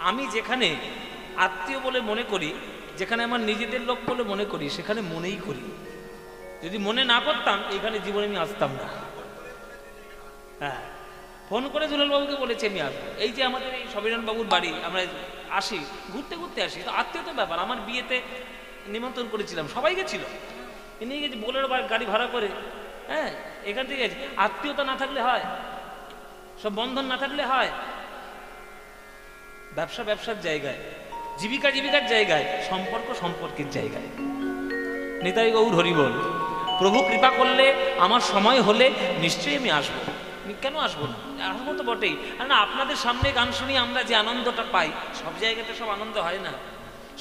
আমি যেখানে আত্মীয় বলে মনে করি, যেখানে আমার নিজেদের লোক বলে মনে করি, সেখানে মনেই করি। যদি মনে না করতাম এখানে জীবনে আমি আসতাম না। হ্যাঁ, ফোন করে দুলালবাবুকে বলেছি আমি আসবো। এই যে আমাদের এই সবিরণ বাবুর বাড়ি, আমরা আসি, ঘুরতে ঘুরতে আসি, তো আত্মীয়তার ব্যাপার। আমার বিয়েতে নিমন্ত্রণ করেছিলাম, সবাই গেছিল, নিয়ে গেছি বোলেরো গাড়ি ভাড়া করে। হ্যাঁ, এখান থেকে গেছি। আত্মীয়তা না থাকলে হয়, সব বন্ধন না থাকলে হয়। ব্যবসা ব্যবসার জায়গায়, জীবিকা জীবিকার জায়গায়, সম্পর্ক সম্পর্কের জায়গায়। নিতাই গৌর হরিবল। প্রভু কৃপা করলে আমার সময় হলে নিশ্চয়ই আমি আসবো। কেন আসবো না? আসবো তো বটেই। আর না, আপনাদের সামনে গান শুনি আমরা যে আনন্দটা পাই, সব জায়গাতে সব আনন্দ হয় না।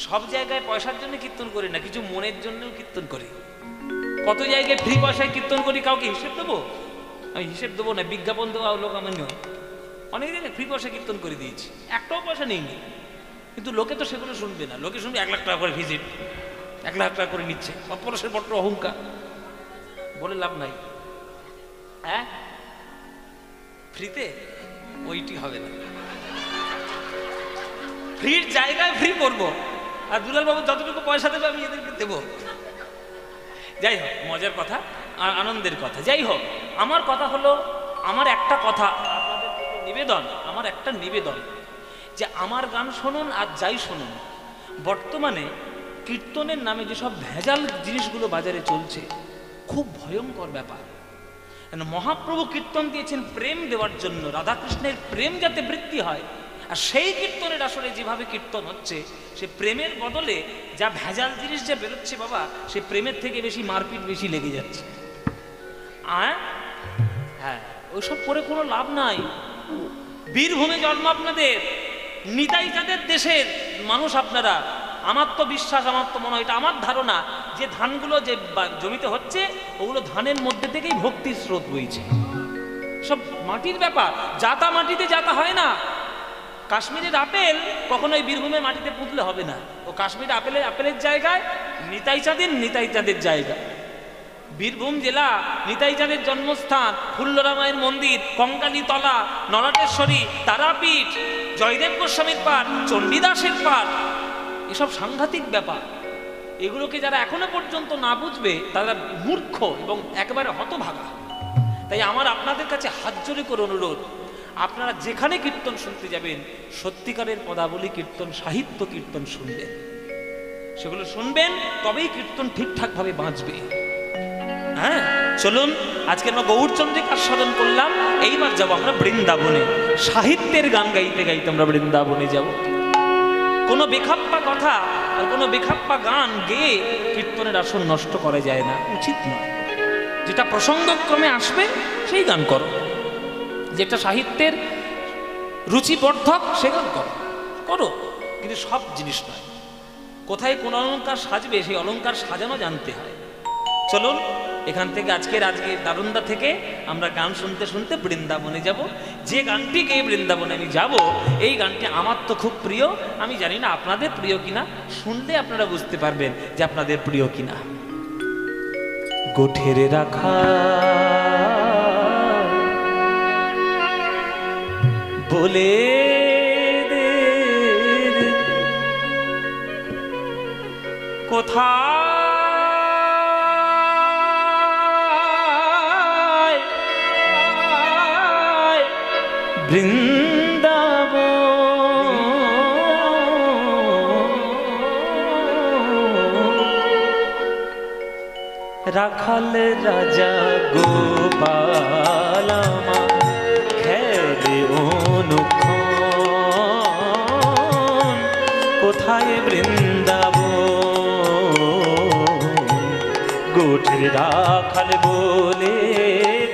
সব জায়গায় পয়সার জন্য কীর্তন করি না, কিছু মনের জন্যও কীর্তন করি। কত জায়গায় ফ্রি পয়সায় কীর্তন করি, কাউকে হিসেব দেবো? আমি হিসেব দেবো না, বিজ্ঞাপন দেওয়া লোক আমার নয়। অনেক জায়গায় ফ্রি পয়সা কীর্তন করে দিয়েছি, একটাও পয়সা নেইনি, কিন্তু লোকে তো সেগুলো শুনবে না। লোকে শুনবে 1 লাখ টাকা করে ভিজিট, 1 লাখ টাকা করে নিচ্ছে। অপরসের বড্ড অহংকার, বলে লাভ নাই। হ্যাঁ, ফ্রিতে ওইটি হবে না, ফ্রির জায়গায় ফ্রি করবো। আর দুলালবাবু যতটুকু পয়সা দেবে আমি এদেরকে দেবো। যাই হোক, মজার কথা আর আনন্দের কথা। যাই হোক, আমার কথা হলো, আমার একটা কথা আপনাদের নিবেদন, আমার একটা নিবেদন যে আমার গান শুনুন আর যাই শুনুন, বর্তমানে কীর্তনের নামে যেসব ভেজাল জিনিসগুলো বাজারে চলছে, খুব ভয়ঙ্কর ব্যাপার। মহাপ্রভু কীর্তন দিয়েছেন প্রেম দেওয়ার জন্য, রাধাকৃষ্ণের প্রেম যাতে বৃদ্ধি হয়। আর সেই কীর্তনের আসলে যেভাবে কীর্তন হচ্ছে, সে প্রেমের বদলে যা ভেজাল জিনিস যা বেরোচ্ছে বাবা, সে প্রেমের থেকে বেশি মারপিট বেশি লেগে যাচ্ছে। হ্যাঁ, ওইসব করে কোনো লাভ নাই। বীরভূমে জন্ম আপনাদের, নিতাই যাদের দেশের মানুষ আপনারা। আমার তো বিশ্বাস, আমার তো মনে হয়, এটা আমার ধারণা, যে ধানগুলো যে জমিতে হচ্ছে, ওগুলো ধানের মধ্যে থেকেই ভক্তির স্রোত বইছে। সব মাটির ব্যাপার, জাতা মাটিতে জাতা হয় না। কাশ্মীরের আপেল কখনোই বীরভূমের মাটিতে পুঁতলে হবে না। ও কাশ্মীর আপেলের জায়গায়, নিতাই চাঁদের জায়গা। বীরভূম জেলা, নিতাই চাঁদের জন্মস্থান, ফুল্লরা মায়ের মন্দির, কঙ্কালীতলা, নরাটেশ্বরী, তারাপীঠ, জয়দেব গোস্বামীর পাঠ, চণ্ডীদাসের পাঠ, এসব সাংঘাতিক ব্যাপার। এগুলোকে যারা এখনো পর্যন্ত না বুঝবে তারা মূর্খ এবং একেবারে হতভাগা। তাই আমার আপনাদের কাছে হাত জোড়ে করে অনুরোধ, আপনারা যেখানে কীর্তন শুনতে যাবেন, সত্যিকারের পদাবলী কীর্তন, সাহিত্য কীর্তন শুনবেন। সেগুলো শুনবেন, তবেই কীর্তন ঠিকঠাকভাবে বাঁচবে। হ্যাঁ, চলুন, আজকে আমরা গৌরচন্দ্রিকার স্মরণ করলাম, এইবার যাব আমরা বৃন্দাবনে। সাহিত্যের গান গাইতে গাইতে আমরা বৃন্দাবনে যাব। কোনো বেখাপ্পা কথা আর কোনো বেখাপ্পা গান গেয়ে কীর্তনের আসন নষ্ট করা যায় না, উচিত নয়। যেটা প্রসঙ্গক্রমে আসবে সেই গান করো, যেটা সাহিত্যের রুচিবর্ধক সে গান করো, কিন্তু সব জিনিস নয়। কোথায় কোন অলঙ্কার সাজবে, সেই অলঙ্কার সাজানো জানতে হয়। চলুন, এখান থেকে আজকের দারুন্দা থেকে আমরা গান শুনতে শুনতে বৃন্দাবনে যাব। যে গানটি গেয়ে বৃন্দাবনে আমি যাব, এই গানটি আমার তো খুব প্রিয়। আমি জানি না আপনাদের প্রিয় কিনা, শুনলে আপনারা বুঝতে পারবেন যে আপনাদের প্রিয় কিনা। গোঠের রাখা বলে কোথায় বৃন্দাবন, রাখাল রাজা গোপাল খেলে অনুক্ষণ, কোথায় বৃন্দাবন, গোঠের রাখাল বলে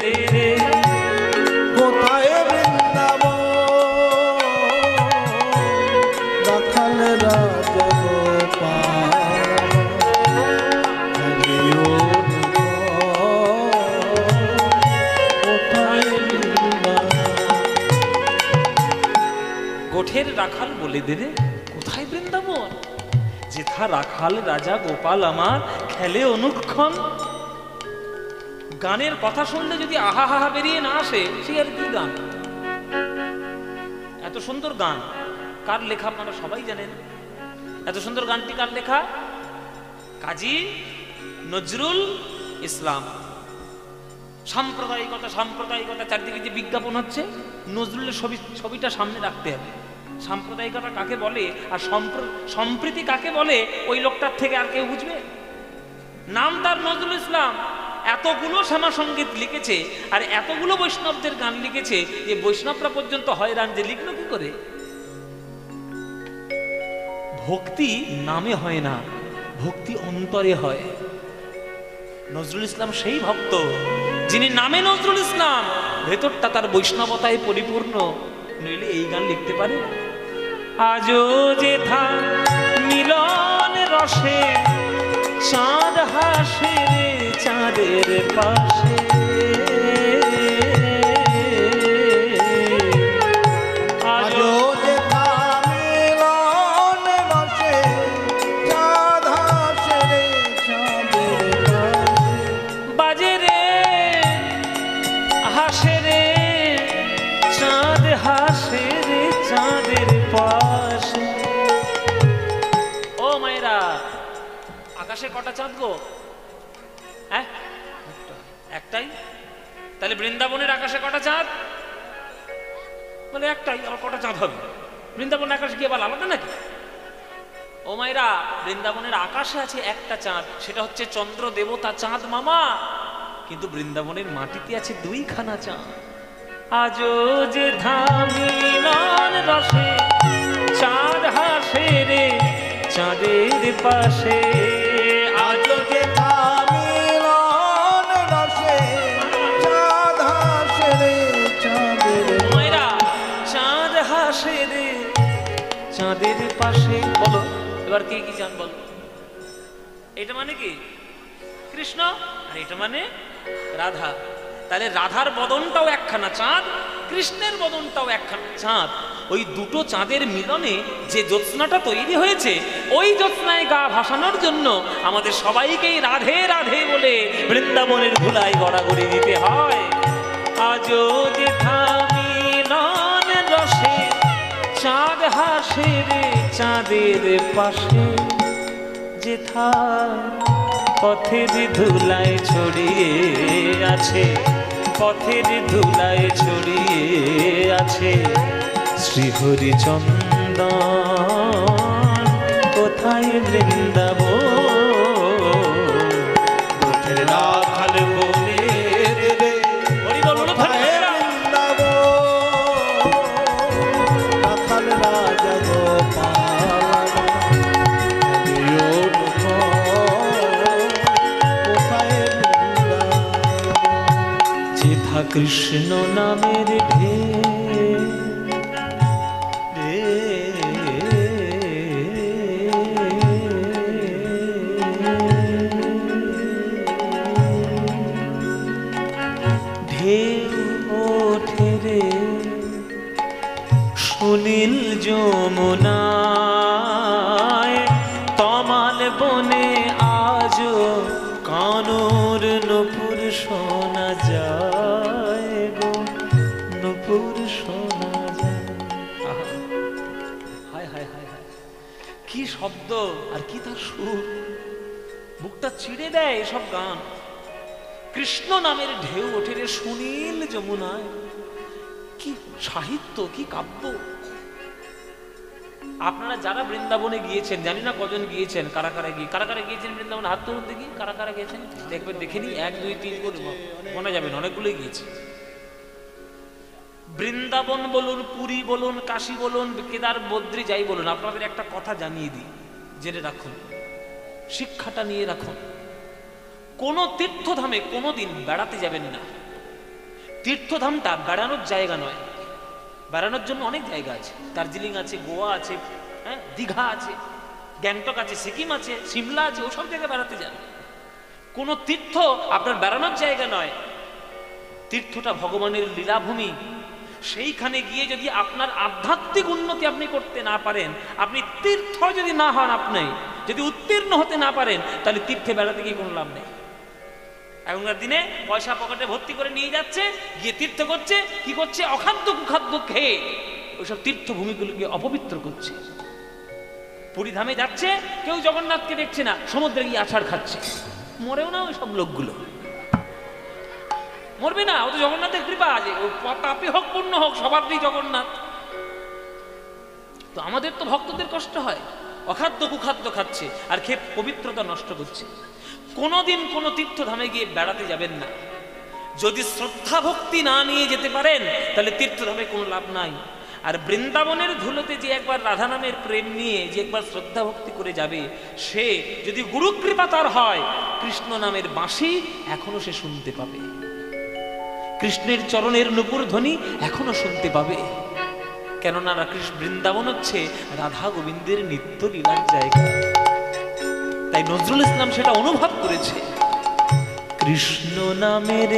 দে রে, কোথায় বৃন্দাবন, রাখাল রাজা গোপাল খেলে গোঠের রাখাল বলে দে রে, কোথায় বৃন্দাবন, যেথা রাখাল রাজা গোপাল আমার খেলে অনুক্ষণ। গানের কথা শুনলে যদি আহা হাহা বেরিয়ে না আসে, সে আর কি গান? এত সুন্দর গান, কার লেখা আপনারা সবাই জানেন। এত সুন্দর গানটি কার লেখা? কাজী নজরুল ইসলাম। সাম্প্রদায়িকতা সাম্প্রদায়িকতা চারদিকে যে বিজ্ঞাপন হচ্ছে, নজরুলের ছবিটা সামনে রাখতে হবে। সাম্প্রদায়িকতা কাকে বলে আর সম্প্রীতি কাকে বলে ওই লোকটার থেকে আর কেউ বুঝবে? নাম তার নজরুল ইসলাম, এতগুলো শ্যামা সঙ্গীত লিখেছে আর এতগুলো বৈষ্ণবদের গান লিখেছে যে বৈষ্ণবরা পর্যন্ত হয়রান যে লিখলো কি করে। ভক্তি নামে হয় না, ভক্তি অন্তরে হয়। নজরুল ইসলাম সেই ভক্ত যিনি নামে নজরুল ইসলাম, ভেতরটা তার বৈষ্ণবতায় পরিপূর্ণ, নইলে এই গান লিখতে পারে? আজও যে থা মিলন রসে চাঁদ হাসে চাঁদের পাশে, আজও যে থা মিলন রসে চাঁদ হাসে চাঁদের পাশে, বাজে রে হাসে রে চাঁদ হাসে রে চাঁদের পাশে। ও মায়েরা, আকাশে কটা চাঁদ গো? হ্যাঁ, একটাই। তাহলে বৃন্দাবনের আকাশে কটা চাঁদ? বলে একটাই, আবার কটা চাঁদ হবে? বৃন্দাবনের আকাশে কি আবার আলাদা নাকি? ও মায়েরা, বৃন্দাবনের আকাশে আছে একটা চাঁদ, সেটা হচ্ছে চন্দ্র দেবতা চাঁদ মামা। কিন্তু বৃন্দাবনের মাটিতে আছে দুইখানা চাঁদ। আজও যে ধামিলন রসে চাঁদ হাসে রে চাঁদের পাশে, আজও যে থা মিলন রসে চাঁদ হাসে রে চাঁদের মায়েরা চাঁদ হাসে রে চাঁদের পাশে। বলো এবার কে কি চান বলো? এটা মানে কি? কৃষ্ণ, আর এটা মানে রাধা। তাহলে রাধার বদনটাও একখানা চাঁদ, কৃষ্ণের বদনটাও একখানা চাঁদ। ওই দুটো চাঁদের মিলনে যে জ্যোৎস্নাটা তৈরি হয়েছে, ওই জ্যোৎস্নায় গা ভাসানোর জন্য আমাদের সবাইকেই রাধে রাধে বলে বৃন্দাবনের ধুলায় গড়াগড়ি দিতে হয়। আজও যে মিলন রসে চাঁদ হাসে রে চাঁদের পাশে, যেথা পথের ধুলায় ছড়িয়ে আছে, পথের ধুলায় ছড়িয়ে আছে শ্রীহরিচন্দন, কোথায় বৃন্দাবন কোথায় রাখাল বলে রে। হরি বল, বলো কোথায় বৃন্দাবন রাখাল রাজা গোপাল, দিও মুখ কোথায় বৃন্দাবন। যেথা কৃষ্ণ নামের ঢেউ ওঠে রে সুনীল যমুনায়, তমাল বনে আজও কানুর নূপুর শোনা যায় গো, নূপুর শোনা যায়। হায় হায় হায় হায়, কি শব্দ আর কি তার সুর, বুকটা চিড়ে দেয় এসব গান। কৃষ্ণ নামের ঢেউ ওঠে রে সুনীল যমুনায়, কি সাহিত্য, কি কাব্য। আপনারা যারা বৃন্দাবনে গিয়েছেন, জানি না কজন গিয়েছেন, কারা কারা গিয়েছেন বৃন্দাবনে, হাত তুলুন দেখি কারা কারা গিয়েছেন। দেখবেন, দেখে নি 1 2 3 করে মনে যাবেন, অনেকগুলোই গিয়েছে। বৃন্দাবন বলুন, পুরী বলুন, কাশী বলুন, কেদার বদ্রী যাই বলুন, আপনাদের একটা কথা জানিয়ে দিই, জেনে রাখুন, শিক্ষাটা নিয়ে রাখুন। কোন তীর্থধামে কোনোদিন বেড়াতে যাবেন না। তীর্থধামটা বেড়ানোর জায়গা নয়। বেড়ানোর জন্য অনেক জায়গা আছে, দার্জিলিং আছে, গোয়া আছে, হ্যাঁ, দীঘা আছে, গ্যাংটক আছে, সিকিম আছে, সিমলা আছে, ওসব জায়গায় বেড়াতে যান। কোন তীর্থ আপনার বেড়ানোর জায়গা নয়। তীর্থটা ভগবানের লীলাভূমি। সেইখানে গিয়ে যদি আপনার আধ্যাত্মিক উন্নতি আপনি করতে না পারেন, আপনি তীর্থ যদি না হন, আপনি যদি উত্তীর্ণ হতে না পারেন, তাহলে তীর্থে বেড়াতে গিয়ে কোনো লাভ নেই। এখনকার দিনে পয়সা পকেটে ভর্তি করে নিয়ে যাচ্ছে, গিয়ে তীর্থ করছে, কি করছে? অখাদ্য কুখাদ্য খেয়ে ওইসব তীর্থভূমিগুলোকে অপবিত্র করছে। পুরীধামে যাচ্ছে, কেউ জগন্নাথকে দেখছে না, সমুদ্রে গিয়ে আছাড় খাচ্ছে। মরেও না ওই সব লোকগুলো, মরবে না, ও তো জগন্নাথের কৃপা আছে, ও পাপী হোক পুণ্য হোক সবারই জগন্নাথ। তো আমাদের তো ভক্তদের কষ্ট হয়, অখাদ্য কুখাদ্য খাচ্ছে আর খেয়ে পবিত্রতা নষ্ট করছে। কোনোদিন কোনো তীর্থধামে গিয়ে বেড়াতে যাবেন না, যদি শ্রদ্ধা ভক্তি না নিয়ে যেতে পারেন তাহলে তীর্থধামে কোনো লাভ নাই। আর বৃন্দাবনের ধুলোতে যে একবার রাধা নামের প্রেম নিয়ে যে একবার শ্রদ্ধা ভক্তি করে যাবে, সে যদি গুরুকৃপা তার হয়, কৃষ্ণ নামের বাঁশি এখনো সে শুনতে পাবে, কৃষ্ণের চরণের নূপুর ধ্বনি এখনো শুনতে পাবে। কেননা বৃন্দাবন হচ্ছে রাধা গোবিন্দের নিত্য লীলার জায়গা। তাই নজরুল ইসলাম সেটা অনুভব করেছে। কৃষ্ণ নামের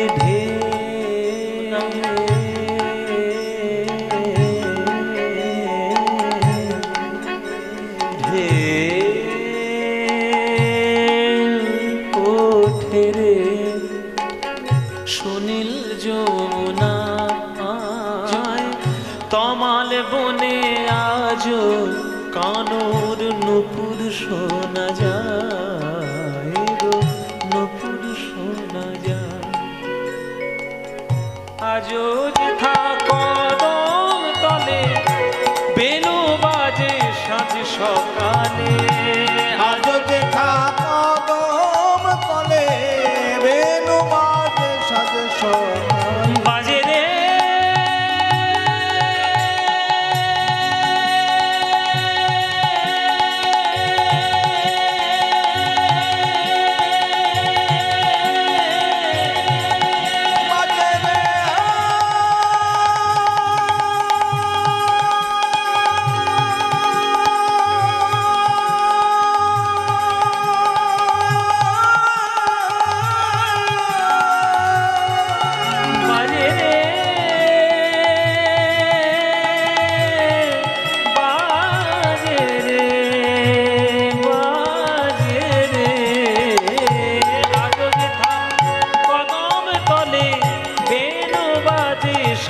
ওঠে রে সুনীল যমুনা, তমাল বনে আজ কানুর নূপুর শোনা যায়, নূপুর শোনা যায়। আজও যেথা কদম তলে বেনু বাজে সাঁঝ সকালে, আজও যেথা কদম তলে বেনু বাজে সাঁঝ সকালে, বাজে রে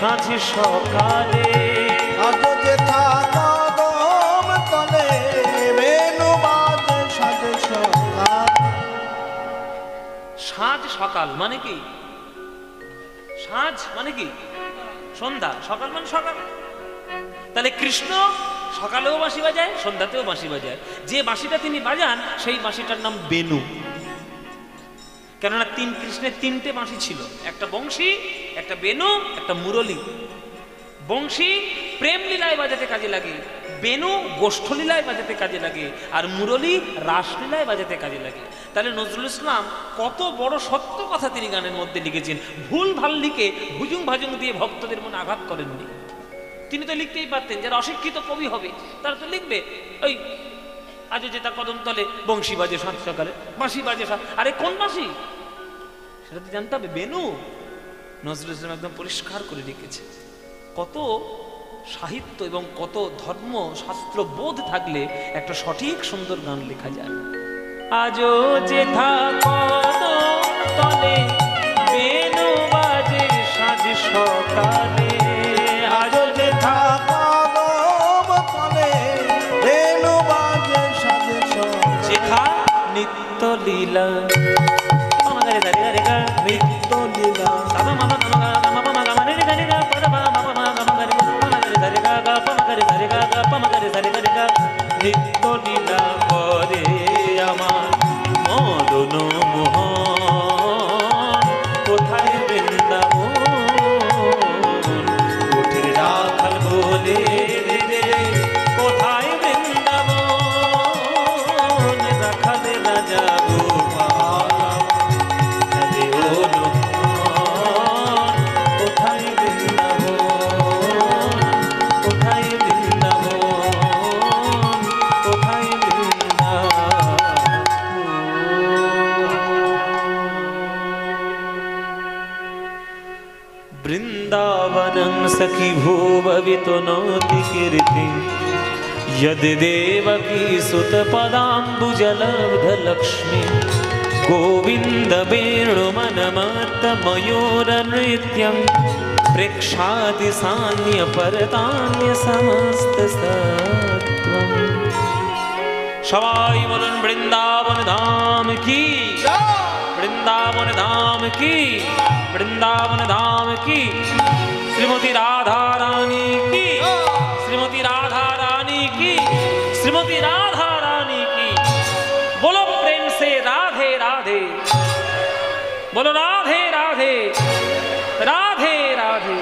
সাঁঝ সকালে, আজও যেথা কদম তলে বেনু বাজে সাঁঝ সকালে। সাঁঝ সকাল মানে কি? সাঁঝ মানে কি? সন্ধ্যা, সকাল মানে সকাল। তাহলে কৃষ্ণ সকালেও বাঁশি বাজায়, সন্ধ্যাতেও বাঁশি বাজায়। যে বাঁশিটা তিনি বাজান সেই বাঁশিটার নাম বেনু। কেননা কৃষ্ণের তিনটে বাঁশি ছিল, একটা বংশী, একটা বেনু, একটা মুরলী। বংশী প্রেম লীলায় বাজাতে কাজে লাগে, বেনু গোষ্ঠলীলায় বাজাতে কাজে লাগে, আর মুরলী রাসলীলায় বাজাতে কাজে লাগে। তাহলে নজরুল ইসলাম কত বড় সত্য কথা তিনি গানের মধ্যে লিখেছেন। ভুল ভাল লিখে ভুজুং ভাজুং দিয়ে ভক্তদের মনে আঘাত করেননি। তিনি তো লিখতেই পারতেন, যারা অশিক্ষিত কবি হবে তারা তো লিখবে ওই আজও যেটা কদম তলে বংশী বাজে সাঁঝ সকালে, বাঁশি বাজে সাঁঝ। আরে কোন বাঁশি সেটা তো জানতে হবে। বেনু নজরুল ইসলাম একদম পরিষ্কার করে লিখেছে। কত সাহিত্য এবং কত ধর্ম শাস্ত্র বোধ থাকলে একটা সঠিক সুন্দর গান লেখা যায়। আজও যেথা কদম তলে বেনু বাজে সাঁঝ সকালে, আজও যেথা কদম তলে বেনু বাজে সাঁঝ সকালে, যেথা নিত্য লীলা মামাগারে দারে গারে গা নিত্য লীলা সাবা মামা মামা মামা মামা গারে গারে গা পদা মামা মামা গারে মামাগারে দারে গা গা পামাগারে দারে গা গা পামাগারে দারে গারে গা। নিত্য লীলা করে আমার মদন মোহন, কোথায় বৃন্দাবন উঠে রাখাল বলে রে, কোথায় বৃন্দাবন রাখাল রাজা গোপাল, রে ও লক্ষ্মণ কোথায় বৃন্দাবন, কোথায় বৃন্দাবন, কোথায় বৃন্দাবনং সখি ভুববিতো নোতি কীর্তি, यद देवकी सुत पदाम्बुजलब्ध लक्ष्मी, गोविंद वेणुमनमत्त मयूर नृत्यं प्रेक्षाति सान्य परतान्य समस्त सत्वम। सबाई बोलन वृंदावन धाम की, वृंदावन धाम की, वृंदावन धाम की। श्रीमती राधा रानी की, श्रीमती राधा रानी की, श्रीमती राधा रानी की। बोलो प्रेम से राधे राधे, बोलो राधे राधे, রাধে রাধে।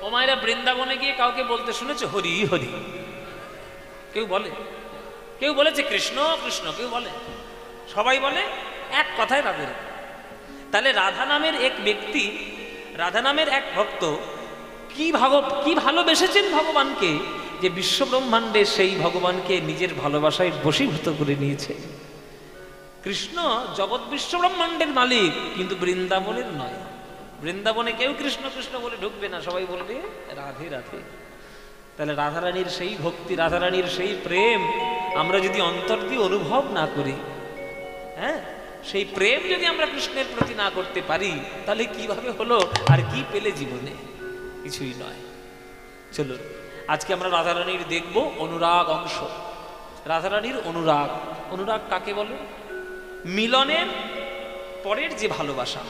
ও মায়েরা, বৃন্দাবনে গিয়ে কাউকে বলতে শুনেছে হরি হরি? কেউ বলে? কেউ বলেছে কৃষ্ণ কৃষ্ণ? কেউ বলে? সবাই বলে এক কথায় রাধে রাধে। তাহলে রাধা নামের এক ব্যক্তি, রাধা নামের এক ভক্ত কি ভালোবেসেছেন ভগবানকে, যে বিশ্ব ব্রহ্মাণ্ডে সেই ভগবানকে নিজের ভালোবাসায় বশীভূত করে নিয়েছে। কৃষ্ণ জগৎ বিশ্ব ব্রহ্মাণ্ডের মালিক, কিন্তু বৃন্দাবনের নয়। বৃন্দাবনে কেউ কৃষ্ণ কৃষ্ণ বলে ঢুকবে না, সবাই বলবে রাধে রাধে। তাহলে রাধারানীর সেই ভক্তি, রাধারানীর সেই প্রেম আমরা যদি অন্তর দিয়ে অনুভব না করি, হ্যাঁ, সেই প্রেম যদি আমরা কৃষ্ণের প্রতি না করতে পারি, তাহলে কিভাবে হলো? আর কি পেলে জীবনে? কিছুই নয়। চলুন আজকে আমরা রাধারানীর দেখব অনুরাগ অংশ। রাধারানীর অনুরাগ, অনুরাগ কাকে বলে? মিলনের পরের যে ভালোবাসা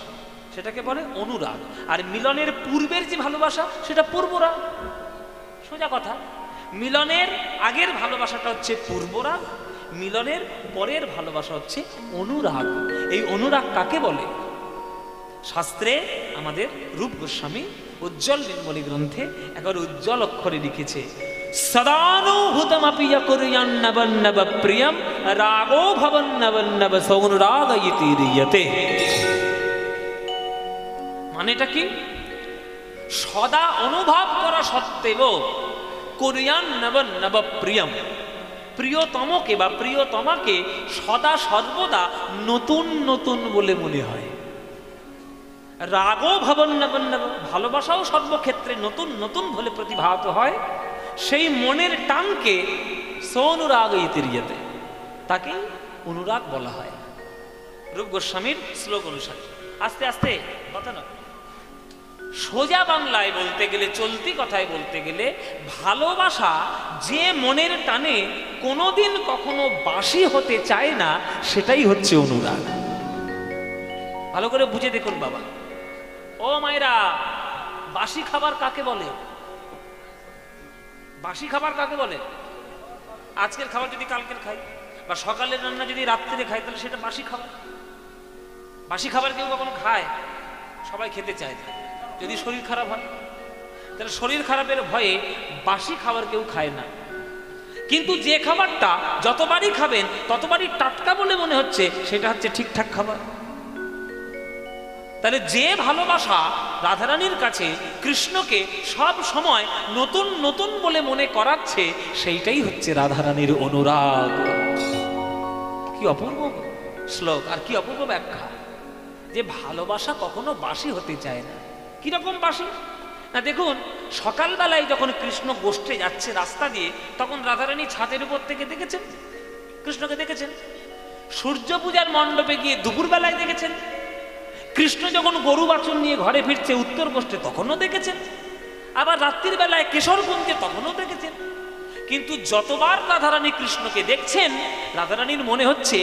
সেটাকে বলে অনুরাগ, আর মিলনের পূর্বের যে ভালোবাসা সেটা পূর্বরাগ। সোজা কথা, মিলনের আগের ভালোবাসাটা হচ্ছে পূর্বরাগ, মিলনের পরের ভালোবাসা হচ্ছে অনুরাগ। এই অনুরাগ কাকে বলে? শাস্ত্রে আমাদের রূপ গোস্বামী উজ্জ্বল নির্মলী গ্রন্থে একেবারে উজ্জ্বল অক্ষরে লিখেছে, সদানুভূতমপি কুর্যান্নবন্নব প্রিয়ম রাগো ভবন্নবন্নব সৌনুরাগয়িতি রিয়তে। মানেটা কি? সদা অনুভব করা সত্ত্বেও কুর্যান্নবন্নব প্রিয়ম, প্রিয়তমকে বা প্রিয়তমাকে সদা সর্বদা নতুন নতুন বলে মনে হয়। রাগও ভবন্নবন্নব, ভালোবাসাও সর্বক্ষেত্রে নতুন নতুন বলে প্রতিভাত হয়। সেই মনের টানকে সৌনুরাগয়িতি রিয়তে, তাকে অনুরাগ বলা হয় রূপ গোস্বামীর শ্লোক অনুসারে। আস্তে আস্তে কথা না, সোজা বাংলায় বলতে গেলে, চলতি কথায় বলতে গেলে, ভালোবাসা যে মনের টানে কোনোদিন কখনো বাসি হতে চায় না, সেটাই হচ্ছে অনুরাগ। ভালো করে বুঝে দেখুন বাবা ও মায়েরা, বাসি খাবার কাকে বলে? বাসি খাবার কাকে বলে? আজকের খাবার যদি কালকের খাই, বা সকালের রান্না যদি রাত্রে খাই, তাহলে সেটা বাসি খাবার। বাসি খাবার কেউ কখনো খায়? সবাই খেতে চায় না। যদি শরীর খারাপ হয়, তাহলে শরীর খারাপের ভয়ে বাসি খাবার কেউ খায় না। কিন্তু যে খাবারটা যতবারই খাবেন ততবারই টাটকা বলে মনে হচ্ছে, সেটা হচ্ছে ঠিকঠাক খাবার। তাহলে যে ভালোবাসা রাধারানীর কাছে কৃষ্ণকে সব সময় নতুন নতুন বলে মনে করাচ্ছে, সেইটাই হচ্ছে রাধারানীর অনুরাগ। কি অপূর্ব শ্লোক আর কি অপূর্ব ব্যাখ্যা, যে ভালোবাসা কখনো বাসি হতে চায় না। কিরকম বাসি না, দেখুন সকালবেলায় যখন কৃষ্ণ গোষ্ঠে যাচ্ছে রাস্তা দিয়ে, তখন রাধারানী ছাদের উপর থেকে দেখেছেন কৃষ্ণকে, দেখেছেন। সূর্য পূজার মণ্ডপে গিয়ে দুপুরবেলায় দেখেছেন। কৃষ্ণ যখন গরু বাছুর নিয়ে ঘরে ফিরছে উত্তর গোষ্ঠে, তখনও দেখেছেন। আবার রাত্রির বেলায় কেশরকুঞ্জে, তখনও দেখেছেন। কিন্তু যতবার রাধারানী কৃষ্ণকে দেখছেন, রাধারানীর মনে হচ্ছে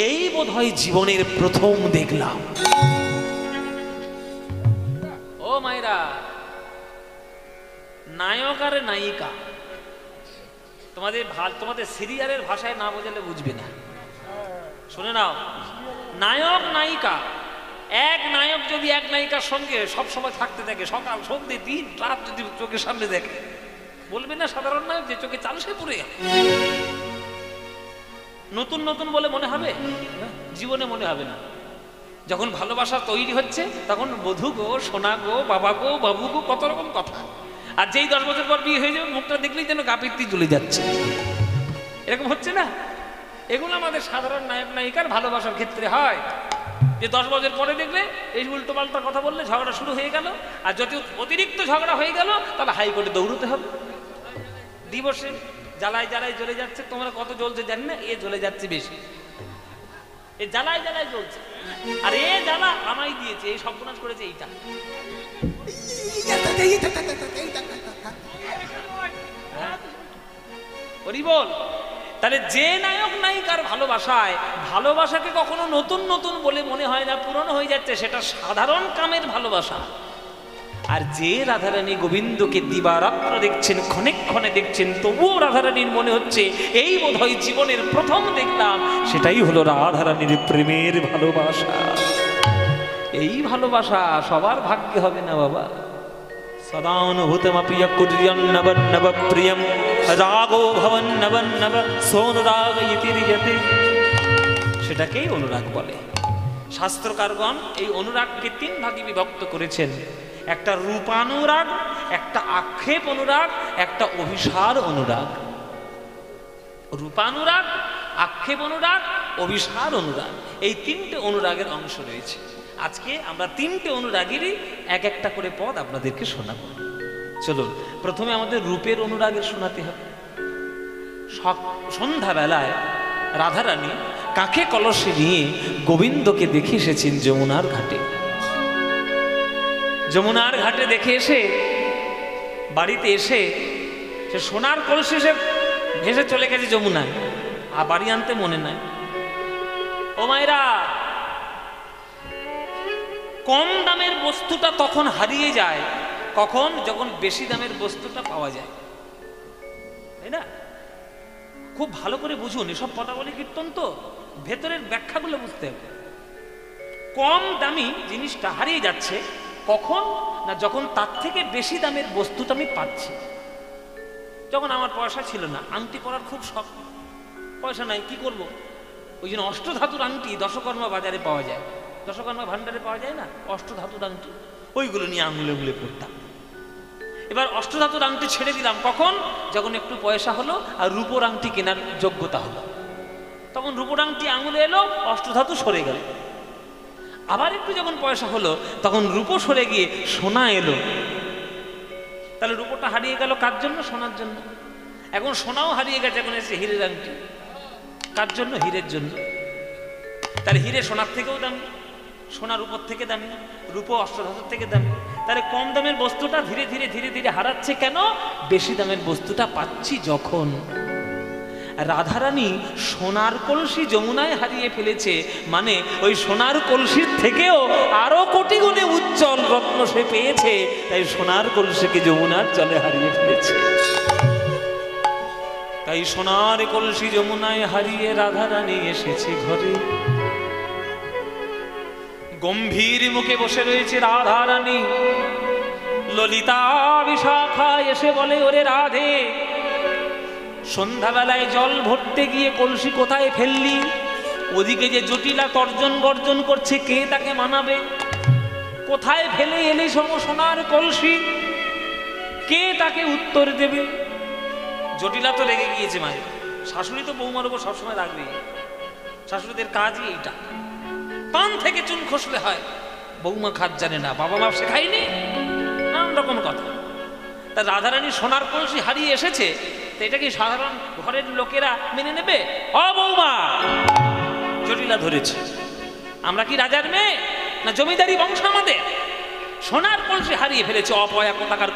এই বোধহয় জীবনের প্রথম দেখলাম। ও মায়েরা, নায়ক আর নায়িকা, তোমাদের সিরিয়ালের ভাষায় না বোঝালে বুঝবে না। শুনে নাও, নায়ক নায়িকা, এক নায়ক যদি এক নায়িকার সঙ্গে সব সময় থাকতে থাকে, সকাল সন্ধ্যে দিন রাত যদি চোখের সামনে দেখে, বলবে না সাধারণ নায়ক যে চোখে চালসে পড়ে গেল? নতুন নতুন বলে মনে হবে? জীবনে মনে হবে না। যখন ভালোবাসা তৈরি হচ্ছে, তখন বধূ গো, সোনা গো, বাবা গো, বাবু গো, কত রকম কথা। আর যেই 10 বছর পর বিয়ে হয়ে যাবে, মুখটা দেখলেই যেন গা পিত্তি জ্বলে যাচ্ছে। এরকম হচ্ছে না? এগুলো আমাদের সাধারণ নায়ক নায়িকার ভালোবাসার ক্ষেত্রে হয়, যে 10 বছর পরে দেখলে এই উল্টো পাল্টা কথা বললে ঝগড়া শুরু হয়ে গেল। আর যদি অতিরিক্ত ঝগড়া হয়ে গেল, তাহলে হাইকোর্টে দৌড়তে হবে। দিবসে জ্বালায় জ্বালায় জ্বলে যাচ্ছে, তোমরা কত জ্বলছে জানি না, এ জ্বলে যাচ্ছে বেশি, এ জ্বালায় জ্বালায় জ্বলছে। আর এ জ্বালা আমায় দিয়েছে, এই সর্বনাশ করেছে এইটা। হরি বল। তাহলে যে নায়ক নায়িকার ভালোবাসায় ভালোবাসাকে কখনো নতুন নতুন বলে মনে হয় না, পুরনো হয়ে যাচ্ছে, সেটা সাধারণ কামের ভালোবাসা। আর যে রাধারানী গোবিন্দকে দিবারাত্র দেখছেন, ক্ষণে ক্ষণে দেখছেন, তবুও রাধারানীর মনে হচ্ছে এই বোধহয় জীবনের প্রথম দেখলাম, সেটাই হলো রাধারানীর প্রেমের ভালোবাসা। এই ভালোবাসা সবার ভাগ্যে হবে না বাবা। সদানুভূতমপি কুর্যন্নবন্নব প্রিয়ম রাগো ভবন্নবন্নব সোনুরাগ ইতি রিয়তে, সেটাকেই অনুরাগ বলে। শাস্ত্রকারগণ এই অনুরাগকে তিন ভাগে বিভক্ত করেছেন, একটা রূপানুরাগ, একটা আক্ষেপ অনুরাগ, একটা অভিসার অনুরাগ। রূপানুরাগ, আক্ষেপ অনুরাগ, অভিসার অনুরাগ, এই তিনটে অনুরাগের অংশ রয়েছে। আজকে আমরা তিনটে অনুরাগেরই এক একটা করে পদ আপনাদেরকে শোনাবো। চলুন, প্রথমে আমাদের রূপের অনুরাগের শোনাতে হবে। সন্ধ্যাবেলায় রাধারানী কাঁখে কলসে নিয়ে গোবিন্দকে দেখে এসেছেন যমুনার ঘাটে। যমুনার ঘাটে দেখে এসে বাড়িতে এসে সে সোনার কলসে সে ভেসে চলে গেছে যমুনায়, আর বাড়ি আনতে মনে নাই। ও মায়েরা, কম দামের বস্তুটা তখন হারিয়ে যায় কখন? যখন বেশি দামের বস্তুটা পাওয়া যায়, তাই না? খুব ভালো করে বুঝুন, এসব পদাবলী কীর্তন তো ভেতরের ব্যাখ্যাগুলো বুঝতে হবে। কম দামি জিনিসটা হারিয়ে যাচ্ছে কখন? না যখন তার থেকে বেশি দামের বস্তুটা আমি পাচ্ছি। যখন আমার পয়সা ছিল না, আংটি পরার খুব শখ, পয়সা নাই, কি করব? ওই জন্য অষ্টধাতুর আংটি দশকর্মা বাজারে পাওয়া যায়, দশকর্মা ভান্ডারে পাওয়া যায় না অষ্টধাতুর আংটি, ওইগুলো নিয়ে আঙুলে আঙুলে পড়তাম। এবার অষ্টধাতুর আংটি ছেড়ে দিলাম কখন? যখন একটু পয়সা হলো আর রূপোর আংটি কেনার যোগ্যতা হলো, তখন রূপোর আংটি আঙুলে এলো, অষ্টধাতু সরে গেল। আবার একটু যখন পয়সা হলো তখন রূপো সরে গিয়ে সোনা এলো। তাহলে রূপোটা হারিয়ে গেল কার জন্য? সোনার জন্য। এখন সোনাও হারিয়ে গেছে, এখন এসে হীরের আংটি, কার জন্য? হীরের জন্য। তাহলে হীরে সোনার থেকেও দামি, সোনার উপর থেকে দামি, রূপো অষ্টধাতুর থেকে দামি। তাহলে কম দামের বস্তুটা ধীরে ধীরে ধীরে ধীরে হারাচ্ছে কেন? বেশি দামের বস্তুটা পাচ্ছি যখন। রাধারানী সোনার কলসি যমুনায় হারিয়ে ফেলেছে, মানে ওই সোনার কলসির থেকেও আরো কোটি গুণে উজ্জ্বল রত্ন সে পেয়েছে, তাই সোনার কলসিকে যমুনার জলে হারিয়ে ফেলেছে। তাই সোনার কলসি যমুনায় হারিয়ে রাধারানী এসেছে ঘরে। গম্ভীর মুখে বসে রয়েছে রাধারানী। ললিতা বিশাখা এসে বলে, ওরে রাধে, সন্ধ্যাবেলায় জল ভরতে গিয়ে কলসি কোথায় ফেললি? ওদিকে যে জটিলা তর্জন গর্জন করছে, কে তাকে মানাবে? কোথায় ফেলে এলি সোনার কলসি? কে তাকে উত্তর দেবে? জটিলা তো রেগে গিয়েছে মায়ের। শাশুড়ি তো বৌমার উপর সবসময় রাখবে, শাশুড়িদের কাজই এইটা। পান থেকে চুন খসলে হয়, বৌমা খাত জানে না, বাবা মা শেখায়নি, নানান রকম কথা। তা রাধারানী সোনার কলসি হারিয়ে এসেছে, তো এটা কি সাধারণ ঘরের লোকেরা মেনে নেবে? ও বৌমা, জটিলা ধরেছে, আমরা কি রাজার মেয়ে না জমিদারি বংশ আমাদের? সোনার কলসি হারিয়ে ফেলেছে, অপয়া কোথাকার।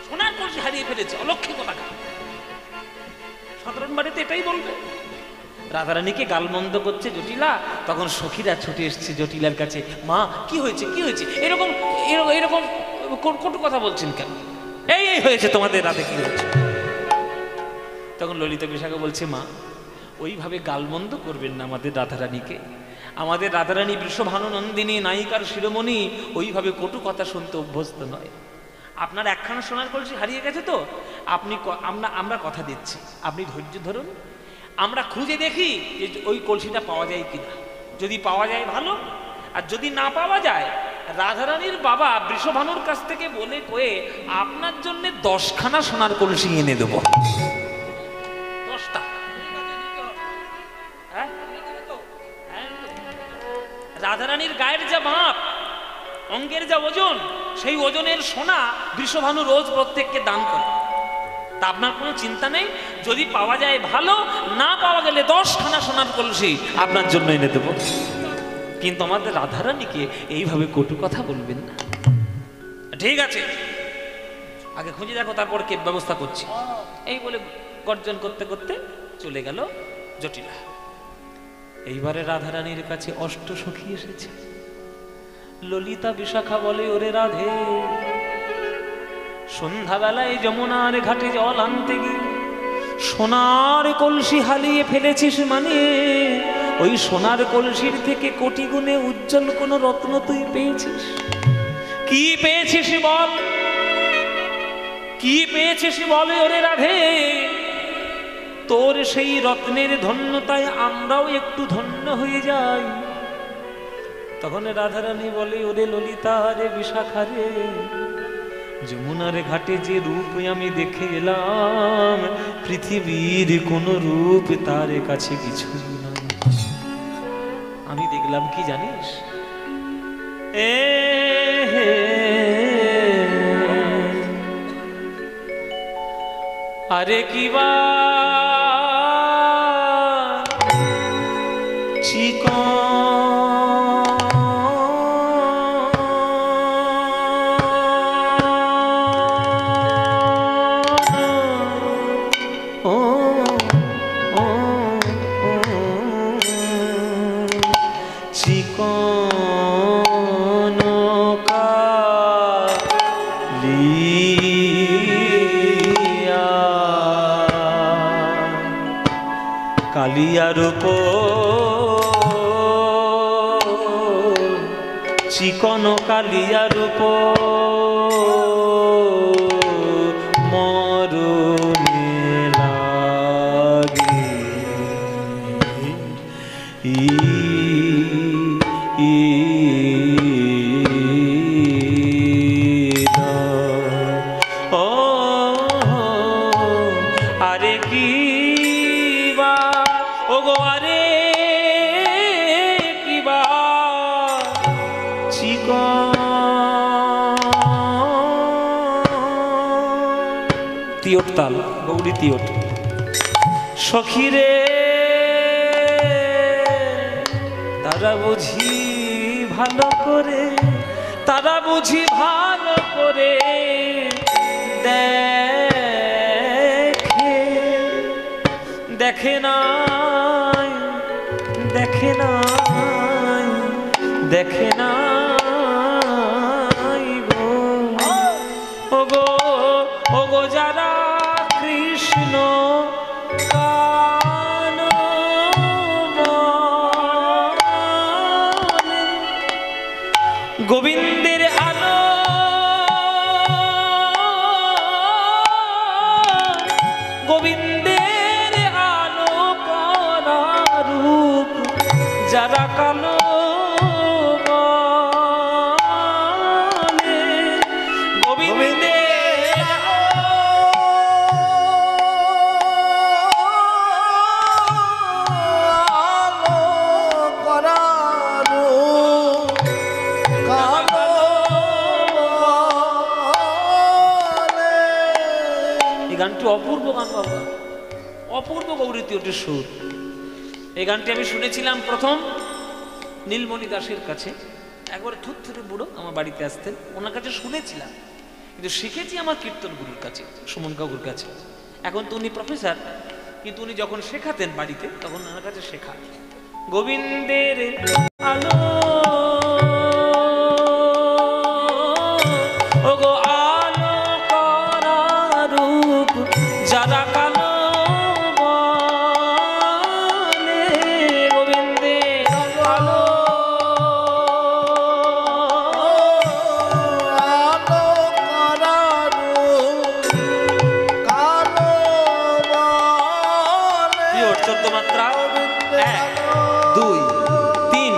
সোনার কলসি হারিয়ে ফেলেছে, অলক্ষী কোথাকার। সাধারণ বাড়িতে এটাই বলবে। রাধারানীকে গালমন্দ করছে জটিলা, তখন সখীরা ছুটে এসছে জটিলার কাছে। মা, কি হয়েছে, কি হয়েছে? এরকম এরকম কটু কথা বলছেন কেন? এই হয়েছে তোমাদের রাতে, কি হয়েছে? তখন ললিতা বিশাখা বলছে, মা, ওইভাবে গালমন্দ করবেন না আমাদের রাধারানীকে। আমাদের রাধারানী বৃষভানু নন্দিনী নায়িকার শিরোমণি ওইভাবে কটু কথা শুনতে অভ্যস্ত নয়। আপনার একখানা সোনার কলসি হারিয়ে গেছে, তো আমরা কথা দিচ্ছি, আপনি ধৈর্য ধরুন, আমরা খুঁজে দেখি যে ওই কলসিটা পাওয়া যায় কিনা। যদি পাওয়া যায় ভালো, আর যদি না পাওয়া যায় রাধারানীর বাবা বৃষভানুর কাছ থেকে বলে কয়ে আপনার জন্য 10খানা সোনার কলসি এনে দেব। 10টা। রাধারানীর গায়ের যা মাপ, অঙ্গের যা ওজন, সেই ওজনের সোনা বৃষভানু রোজ প্রত্যেককে দান করে। তা আপনার কোনো চিন্তা নেই, যদি পাওয়া যায় ভালো, না পাওয়া গেলে 10খানা সোনার কলসি আপনার জন্য এনে দেবো। কিন্তু আমাদের রাধারানীকে এইভাবে কটু কথা বলবেন না। ঠিক আছে, আগে খুঁজে দেখো, তারপর কে ব্যবস্থা করছি। এই বলে গর্জন করতে করতে চলে গেল জটিলা। এইবারে রাধারানীর কাছে অষ্টসখী এসেছে। ললিতা বিশাখা বলে, ওরে রাধে, সন্ধ্যাবেলায় যমুনার ঘাটে জল আনতে গিয়ে সোনার কলসি হারিয়ে ফেলেছিস, মানে ওই সোনার কলসির থেকে কোটি গুণে উজ্জ্বল কোন রত্ন তুই পেয়েছিস? কি পেয়েছিস বল, কি পেয়েছিস বলে ওরে রাধে। তোর সেই রত্নের ধন্যতায় আমরাও একটু ধন্য হয়ে যাই। তখন রাধারানী বলে, ওরে ললিতা রে বিশাখা রে, যমুনার ঘাটে যে রূপ আমি দেখে এলাম, পৃথিবীর কোন রূপ তার কাছে কিছু না। আমি দেখলাম কি জানিস, আরে কি বা কালিয়ার উপর, চিকন কালিয়ার উপর মরণে লাগে। আরে কি ওগো, আরে কি বা তিয়ট তাল, গৌরী তিয়ট। সখীরে তারা বুঝি ভালো করে, তারা বুঝি ভালো করে দেখে, দেখে নাই, দেখে নাই, দেখে নাই গো। ওগো, ওগো যারা কৃষ্ণ গান বলে, গোবিন্দের আলো, গোবিন্দের আলো করা রূপ যারা কালো বলে, গোবিন্দের আলো করা রূপ কালো বলে। এই গানটি অপূর্ব গান বাবা, অপূর্ব গৌরী তিয়টের সুর। এই গানটি আমি শুনেছিলাম প্রথম নীলমণি দাসের কাছে। একবার থুরথুরে বুড়ো আমার বাড়িতে আসতেন, ওনার কাছে শুনেছিলাম, কিন্তু শিখেছি আমার কীর্তন গুরুর কাছে, সুমন কাকুর কাছে। এখন তো উনি প্রফেসর, কিন্তু উনি যখন শেখাতেন বাড়িতে তখন ওনার কাছে শেখা। গোবিন্দের আলো, ওগো আলো করা রূপ যারা কালো বলে, গোবিন্দের আলো, আলো করা রূপ কালো বলে। কি ওর 14 মাত্রা, 1 2 3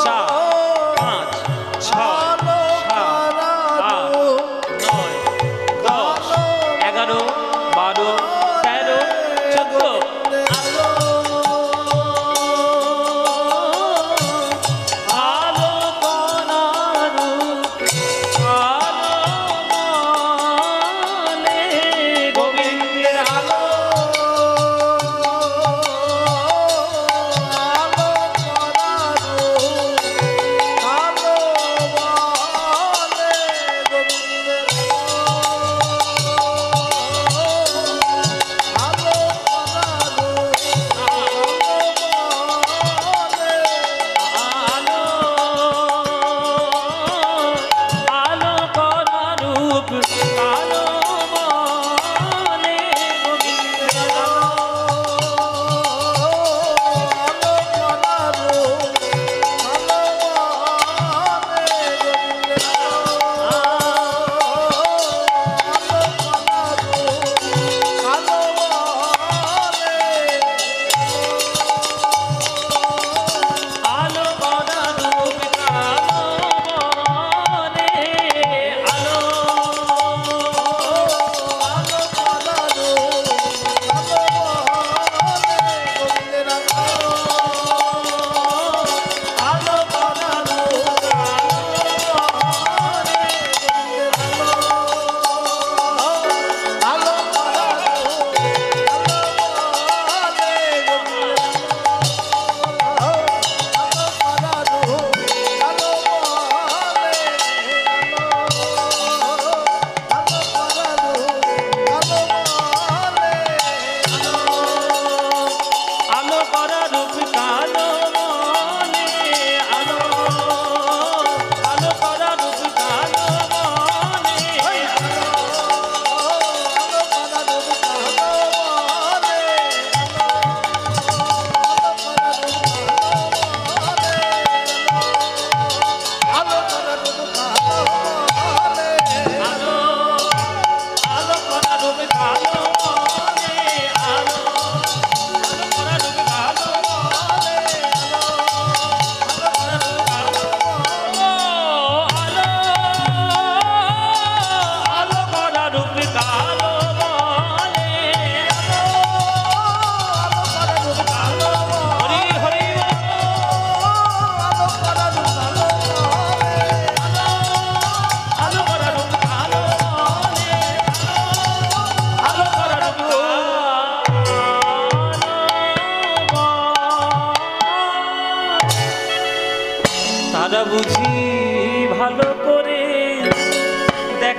4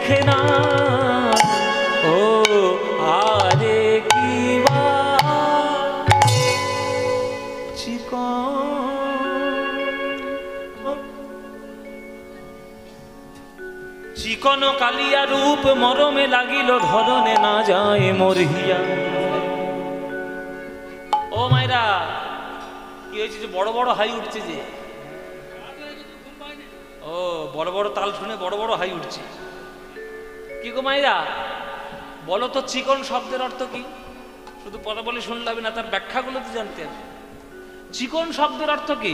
দেখে না ও আরে কি বা চিকন কালিয়া রূপ মরমে লাগিল ধরনে না যায় মরহিয়া। ও মায়েরা কি হয়েছে যে বড় বড় হাই উঠছে যে? ও বড় বড় তাল শুনে বড় বড় হাই উঠছে। কি গো মায়েরা বলো তো চিকন শব্দের অর্থ কি? শুধু পদা বলে শুনলে হবে না, তার ব্যাখ্যাগুলো তো জানতে হবে। চিকন শব্দের অর্থ কি?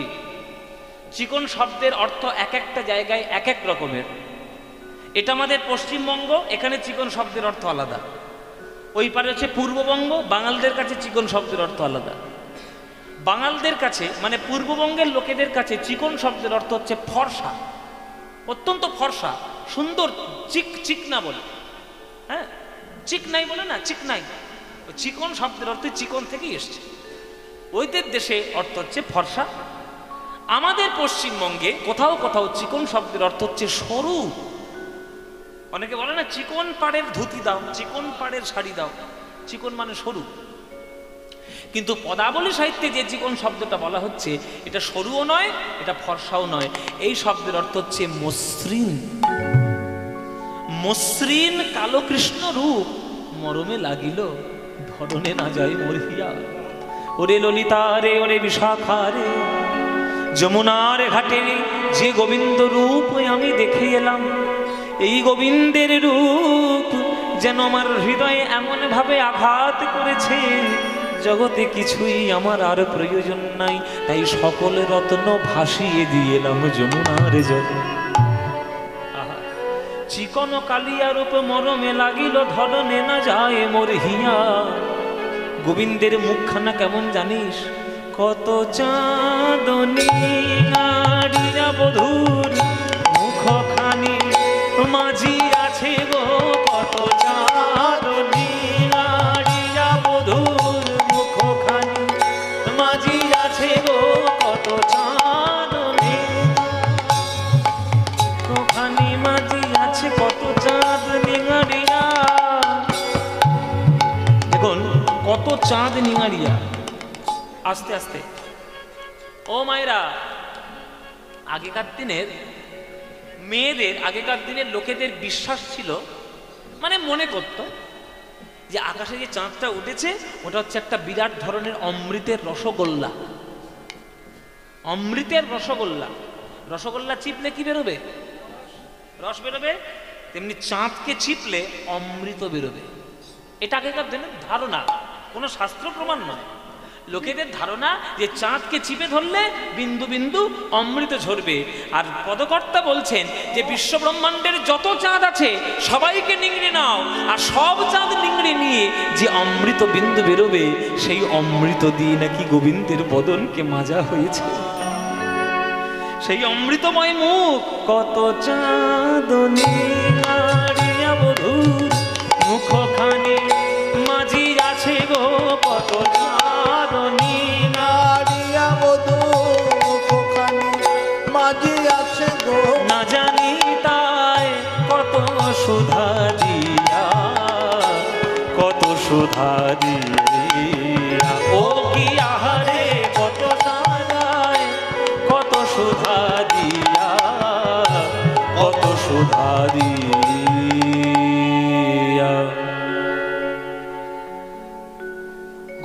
চিকন শব্দের অর্থ এক একটা জায়গায় এক এক রকমের। এটা আমাদের পশ্চিমবঙ্গ, এখানে চিকন শব্দের অর্থ আলাদা। ওই পারে হচ্ছে পূর্ববঙ্গ, বাঙালদের কাছে চিকন শব্দের অর্থ আলাদা। বাঙালদের কাছে মানে পূর্ববঙ্গের লোকেদের কাছে চিকন শব্দের অর্থ হচ্ছে ফর্সা, অত্যন্ত ফর্সা, সুন্দর, চিকনা বলে। হ্যাঁ, চিকনাই বলে না, চিকনাই। চিকন শব্দের অর্থ চিকন থেকেই এসছে। ওইদের দেশে অর্থ হচ্ছে ফর্সা। আমাদের পশ্চিমবঙ্গে কোথাও কোথাও চিকন শব্দের অর্থ হচ্ছে সরু। অনেকে বলে না চিকন পাড়ের ধুতি দাও, চিকন পাড়ের শাড়ি দাও। চিকন মানে সরু, কিন্তু পদাবলী সাহিত্যে যে চিকন শব্দটা বলা হচ্ছে এটা সরুও নয়, এটা ফর্সাও নয়। এই শব্দের অর্থ হচ্ছে মসৃণ। মসৃণ কালো কৃষ্ণ রূপ মরমে লাগিল ধরনে না যায় মরহিয়া। ওরে ললিতা রে, ওরে বিশাখা রে, যমুনার ঘাটে যে গোবিন্দ রূপ আমি দেখে এলাম, এই গোবিন্দের রূপ যেন আমার হৃদয়ে এমন ভাবে আঘাত করেছে, জগতে কিছুই আমার আর প্রয়োজন নাই, তাই সকল রত্ন ভাসিয়ে দিয়ে এলাম যমুনার জলে। চিকন কালিয়া রূপ মরমে লাগিল ধরনে না যায় মরহিয়া। গোবিন্দের মুখখানা কেমন জানিস? কত চাঁদনী নাড়িয়া বধূর মুখখানি মাঝি আছে গো, কত চাঁদনী নাড়িয়া বধূর মুখখানি মাঝি আছে গো, কত চাঁদনী মুখখানি মাঝি আছে, কত চাঁদনী নাড়িয়া। দেখুন কত চাঁদ নিঙাড়িয়া। আস্তে আস্তে ও মায়েরা, আগেকার দিনের মেয়েদের, আগেকার দিনের লোকেদের বিশ্বাস ছিল, মানে মনে করত যে আকাশে যে চাঁদটা উঠেছে ওটা হচ্ছে একটা বিরাট ধরনের অমৃতের রসগোল্লা। অমৃতের রসগোল্লা, রসগোল্লা চিপলে কি বেরোবে? রস বেরোবে। তেমনি চাঁদকে চিপলে অমৃত বেরোবে। এটা আগেকার দিনের ধারণা, কোনো শাস্ত্র প্রমাণ নয়। লোকেদের ধারণা যে চাঁদকে চিপে ধরলে বিন্দু বিন্দু অমৃত ঝরবে। আর পদকর্তা বলছেন যে বিশ্ব ব্রহ্মাণ্ডের যত চাঁদ আছে সবাইকে নিংড়ে নাও, আর সব চাঁদ নিংড়ে নিয়ে যে অমৃত বিন্দু বেরোবে সেই অমৃত দিয়ে নাকি গোবিন্দের বদনকে মাজা হয়েছে। সেই অমৃতময় মুখ, কত চাঁদনী নাড়িয়া বধূর মুখখানি মাঝি আছে গো, কত চাঁদনী নাড়িয়া বধূর মুখখানি মাঝি আছে গো, না জানি তাই কত সুধা দিয়া, কত সুধা দিয়া। ও কি আহারে কত সাজায়, কত সুধা দিয়া, কত সুধা দিয়া।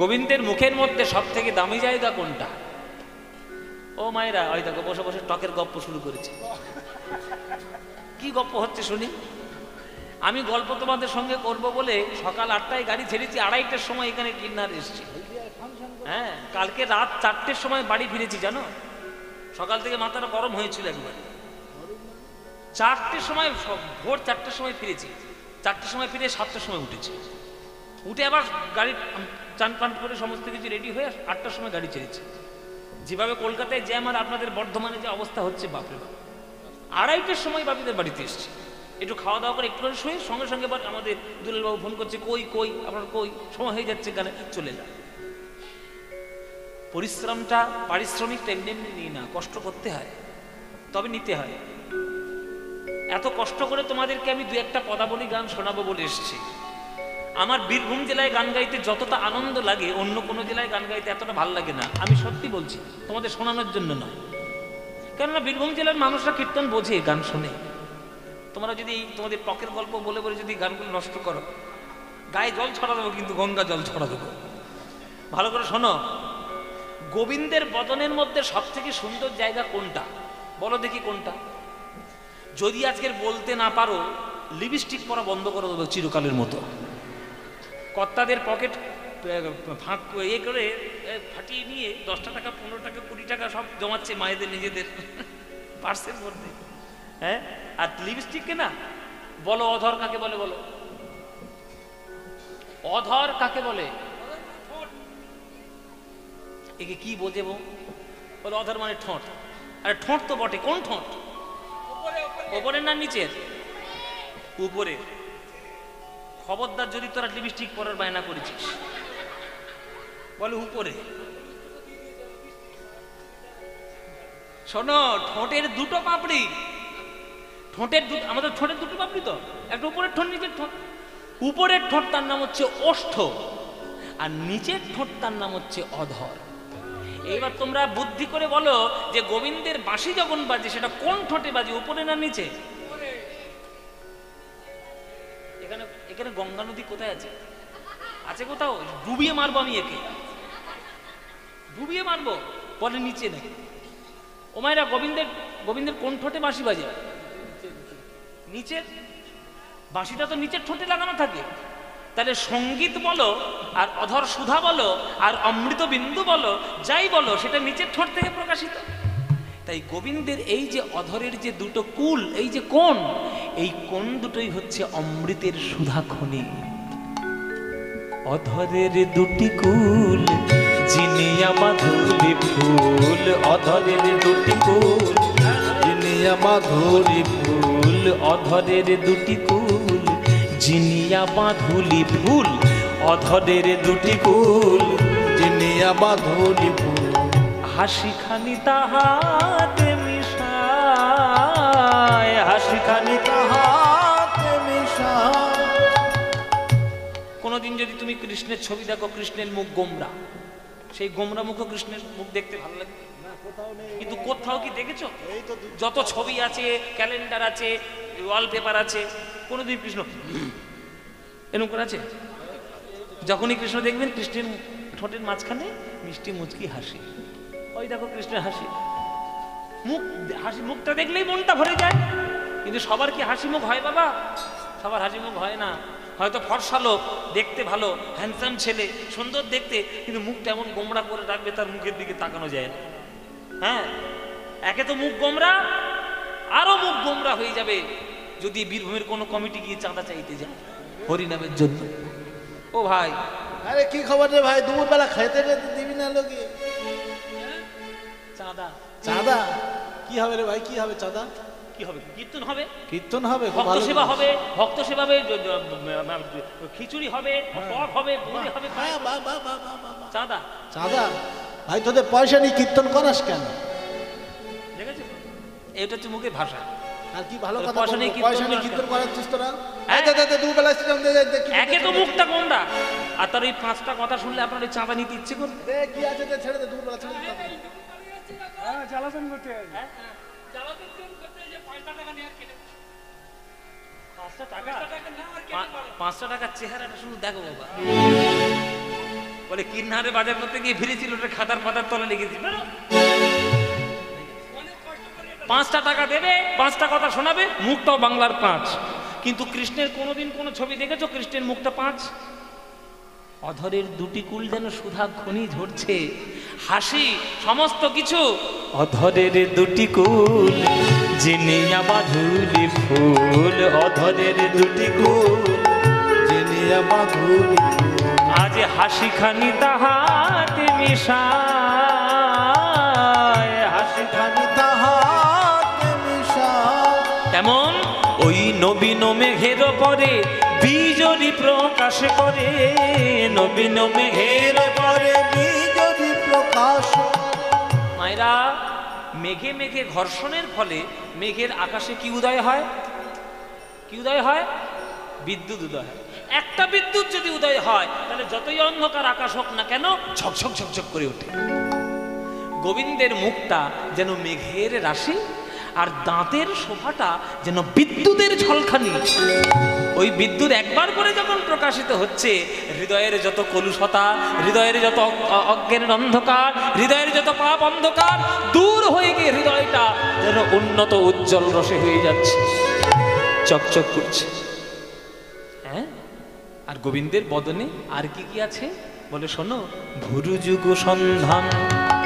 গোবিন্দের মুখের মধ্যে সব থেকে দামি জায়গা কোনটা? ও মায়েরা, ওই দেখো বসে বসে টকের গল্প শুরু করেছে। কি গল্প হচ্ছে শুনি? আমি গল্প তোমাদের সঙ্গে করব বলে সকাল 8টায় গাড়ি ছেড়েছি, 2:30টার সময় এখানে কিন্নার এসেছি। হ্যাঁ, কালকে রাত 4টের সময় বাড়ি ফিরেছি জানো। সকাল থেকে মাথাটা গরম হয়েছিল একবার। 4টের সময়, ভোর 4টের সময় ফিরেছি। 4টের সময় ফিরে 7টার সময় উঠেছি। উঠে আবার গাড়ি চান পান করে সমস্ত কিছু রেডি হয়ে 8টার সময় গাড়ি ছেড়েছি। যেভাবে কলকাতায় জ্যাম আর আপনাদের বর্ধমানে যে অবস্থা হচ্ছে বাপরে বাপ। 2:30টার সময় বাপিদের বাড়িতে এসেছি। একটু খাওয়া দাওয়া করে একটু শুয়ে সঙ্গে সঙ্গে আবার আমাদের দুলালবাবু ফোন করছে, কই কই আপনার কই, সময় হয়ে যাচ্ছে, গানে চলে যা। পরিশ্রমটা, পারিশ্রমিকটা এমনি এমনি নিই না, কষ্ট করতে হয়, তবে নিতে হয়। এত কষ্ট করে তোমাদেরকে আমি দু একটা পদাবলী গান শোনাবো বলে এসেছি। আমার বীরভূম জেলায় গান গাইতে যতটা আনন্দ লাগে অন্য কোনো জেলায় গান গাইতে এতটা ভালো লাগে না। আমি সত্যি বলছি, তোমাদের শোনানোর জন্য নয়। কেননা বীরভূম জেলার মানুষরা কীর্তন বোঝে, গান শোনে। তোমরা যদি তোমাদের টকের গল্প বলে বলে যদি গানগুলো নষ্ট করো, গায়ে জল ছড়া দেবো, কিন্তু গঙ্গা জল ছড়া দেবো। ভালো করে শোনো, গোবিন্দের বদনের মধ্যে সব থেকে সুন্দর জায়গা কোনটা বলো দেখি, কোনটা? যদি আজকের বলতে না পারো, লিপস্টিক পরা বন্ধ করে দেবো চিরকালের মতো। কর্তাদের পকেট ফাঁক করে ফাটিয়ে নিয়ে 10 টাকা 15 টাকা 20 টাকা সব জমাচ্ছে মায়েদের নিজেদের পার্সের মধ্যে। হ্যাঁ, আর লিপস্টিককে না বলো অধর কাকে বলে? বলো অধর কাকে বলে? একে কি বোঝেবো? বলো অধর মানে ঠোঁট। আরে ঠোঁট তো বটে, কোন ঠোঁট? ওপরের না নিচের? উপরের। খবরদার যদি তোরা লিপস্টিক পরার বায়না করেছিস, বলে উপরে। শোনো, ঠোঁটের দুটো পাপড়ি, আমাদের ঠোঁটের দুটো পাপড়ি তো, একটা উপরের ঠোঁট, নিচের ঠোঁট। উপরের ঠোঁট তার নাম হচ্ছে ওষ্ঠ, আর নিচের ঠোঁট তার নাম হচ্ছে অধর। এইবার তোমরা বুদ্ধি করে বলো যে গোবিন্দের বাঁশি যখন বাজে সেটা কোন ঠোঁটে বাজে, উপরে না নিচে? এখানে এখানে গঙ্গা নদী কোথায় আছে? আছে কোথাও? ডুবিয়ে মারবো আমি, একে ডুবিয়ে মারবো। বলে নিচে নেই। ও মায়েরা, গোবিন্দের কোন ঠোঁটে বাঁশি বাজে? নিচের। বাঁশিটা তো নিচের ঠোঁটে লাগানো থাকে। তাহলে সঙ্গীত বলো, আর অধর সুধা বলো, আর অমৃত বিন্দু বলো, যাই বলো, সেটা নিচের ঠোঁট থেকে প্রকাশিত। তাই গোবিন্দের এই যে অধরের যে দুটো কুল, এই যে কোণ, এই কোণ দুটোই হচ্ছে অমৃতের সুধা খনি। অধরের দুটি কুল জিনিয়া মাধুরী ফুল, অধরের দুটি কুল জিনিয়া মাধুরী ফুল, অধরের দুটি কুল জিনিয়া মাধুরী ফুল, অধরের দুটি কুল জিনিয়া মাধুরী ফুল। হাসি খানি তাহাতে মিশায়, হাসি খানি তাহাতে মিশায়। কোনোদিন যদি তুমি কৃষ্ণের ছবি দেখো, কৃষ্ণের মুখ গোমরা, সেই গোমরা মুখও কৃষ্ণের মুখ দেখতে ভালো লাগে। কিন্তু কোথাও কি দেখেছো? যত ছবি আছে, ক্যালেন্ডার আছে, ওয়ালপেপার আছে, কোনোদিন কৃষ্ণ এরকম করে আছে? যখনই কৃষ্ণ দেখবেন, কৃষ্ণের ঠোঁটের মাঝখানে মিষ্টি মুচকি হাসি। ওই দেখো কৃষ্ণের হাসি মুখ, হাসি মুখটা দেখলেই মনটা ভরে যায়। কিন্তু সবার কি হাসি মুখ হয় বাবা? সবার হাসি মুখ হয় না। হয়তো ফর্সা লোক, দেখতে ভালো, হ্যান্ডসাম ছেলে, সুন্দর দেখতে, কিন্তু মুখটা এমন গোমরা করে রাখবে, তার মুখের দিকে তাকানো যায় না। হ্যাঁ, একে তো মুখ গোমরা, আরো মুখ গোমরা হয়ে যাবে যদি বীরভূমের কোনো কমিটি গিয়ে চাঁদা চাইতে যায় হরিনামের জন্য। ও ভাই, আরে কি খবর রে ভাই, দুপুরবেলা খাইতে দিবি না লোকে? চাঁদা? চাঁদা কি হবে রে ভাই? কি হবে চাঁদা? কি হবে? কীর্তন হবে, কীর্তন হবে, ভক্ত সেবা হবে, ভক্ত সেবা হবে, খিচুড়ি হবে, টক হবে, বড়ি হবে, চাঁদা। চাঁদা ভাই, তোদের পয়সা নেই, কীর্তন করাস কেন? দেখেছো, এটা হচ্ছে মুখের ভাষা। আর কি ভালো কথা, পয়সা নেই পয়সা নেই কীর্তন করাচ্ছিস তোরা? হ্যাঁ, দুবেলা একে তো মুখটা কোনটা, আর তার ওই 5টা কথা শুনলে আপনার ওই চাঁদা নিতে ইচ্ছে করবে। কি আছে ছেড়ে দে, দুবেলা ছেড়ে দে। হ্যাঁ, জ্বালাতন করতে হবে। 5টা টাকার চেহারাটা শুধু দেখো বাবা। বলে কিন্নারে বাজার করতে গিয়ে ফিরেছিল, ওটা খাতার পাতার তলে লেগেছি। 5টা টাকা দেবে, 5টা কথা শোনাবে, মুখটাও বাংলার 5। কিন্তু কৃষ্ণের কোনোদিন কোনো ছবি দেখেছো কৃষ্ণের মুখটা 5? অধরের দুটি কুল যেন সুধা খনি ঝরছে, হাসি সমস্ত কিছু। অধরের দুটি কুল জিনিয়া মাধুরী ফুল, অধরের দুটি কুল জিনিয়া মাধুরী ফুল। আজ হাসি খানি তাহাতে মিশায়, হাসি খানি তাহাতে মিশায়। তেমন ওই নবীন মেঘের পরে বিজলি প্রকাশ করে, নবীন মেঘের পরে বিজলি প্রকাশ। মায়েরা, মেঘে মেঘে ঘর্ষণের ফলে মেঘের আকাশে কি উদয় হয়? কি উদয় হয়? বিদ্যুৎ উদয় হয়। একটা বিদ্যুৎ যদি উদয় হয় তাহলে যতই অন্ধকার আকাশ হোক না কেন ঝকঝক ঝকঝক করে ওঠে। গোবিন্দের মুখটা যেন মেঘের রাশি, আর দাঁতের শোভাটা যেন বিদ্যুতের ঝলকানি। ওই বিদ্যুৎ একবার করে যখন প্রকাশিত হচ্ছে, হৃদয়ের যত কলুষতা, হৃদয়ের যত অজ্ঞানের অন্ধকার, হৃদয়ের যত পাপ অন্ধকার দূর হয়ে গিয়ে হৃদয়টা যেন উন্নত উজ্জ্বল রসে হয়ে যাচ্ছে, চকচক করছে। হ্যাঁ, আর গোবিন্দের বদনে আর কি কি আছে বলে শোনো। ভুরু যুগ সন্ধান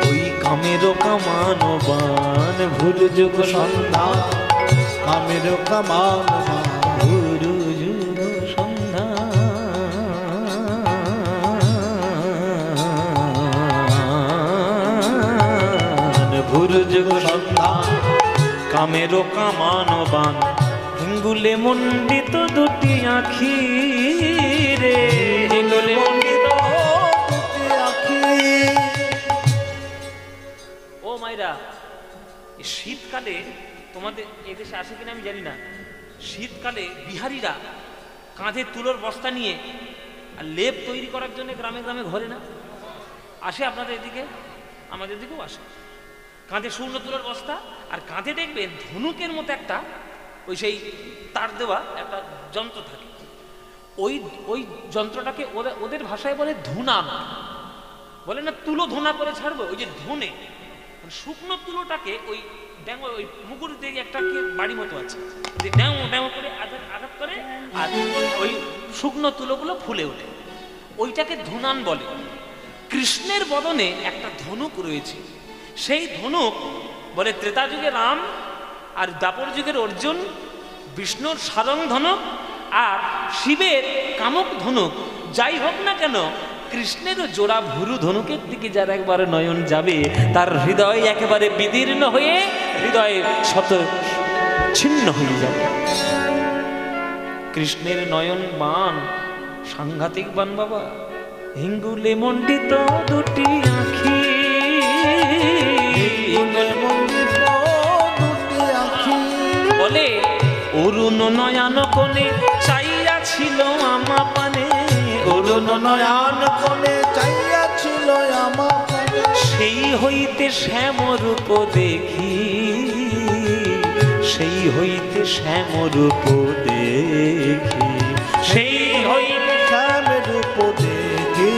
ওই কামেরও কামানো বান, ভুরু যুগ সন্ধান কামেরও কামানো বান, ভুরু যুগ সন্ধান, ভুরু যুগ সন্ধান কামেরও কামানো বান, হিঙ্গুলে মণ্ডিত দুটি আখি রে, হিঙ্গুলে মণ্ডিত দুটি আঁখি। ও মাইরা, এই শীতকালে তোমাদের এদেশে আসে কিনা আমি জানি না, শীতকালে বিহারিরা কাঁধে তুলোর বস্তা নিয়ে আর লেপ তৈরি করার জন্য গ্রামে গ্রামে ঘরে না আসে? আপনাদের এদিকে? আমাদের দিকেও আসে। কাঁধে শূন্য তুলোর বস্তা, আর কাঁধে দেখবেন ধনুকের মতো একটা ওই সেই তার দেওয়া একটা যন্ত্র থাকে। ওই ওই যন্ত্রটাকে ওদের ভাষায় বলে ধুনান। বলে না তুলো ধুনা করে ছাড়বো, ওই যে ধুনে শুকনো তুলোটাকে ওই ড্যাঙো, ওই মুগুর দিয়ে একটা বাড়ি মতো আছে, ড্যাঙো ড্যাঙো করে আঘাত করে, আর ওই শুকনো তুলোগুলো ফুলে ওঠে, ওইটাকে ধুনান বলে। কৃষ্ণের বদনে একটা ধনুক রয়েছে, সেই ধনুক বলে ত্রেতা যুগে রাম, আর দ্বাপর যুগের অর্জুন, বিষ্ণুর সারং ধনুক, আর শিবের কামক ধনুক। যাই হোক না কেন, কৃষ্ণের জোড়া ভুরু ধনুকের দিকে যার একবার নয়ন যাবে, তার হৃদয় একেবারে বিদীর্ণ হয়ে হৃদয়ে শত ছিন্ন হয়ে যাবে। কৃষ্ণের নয়ন বান সাংঘাতিক বান বাবা, হিঙ্গুলে মণ্ডিত দুটি আঁখি, হিঙ্গুলে মণ্ডিত দুটি আঁখি। বলে অরুণ নয়ন কোণে চাইয়া ছিল আমা পানে, অরুণ নয়ন কোণে চাইয়া ছিল আমার পানে, সেই হইতে শ্যামরূপ দেখি, সেই হইতে শ্যামরূপ দেখি, সেই হইতে শ্যামরূপ দেখি,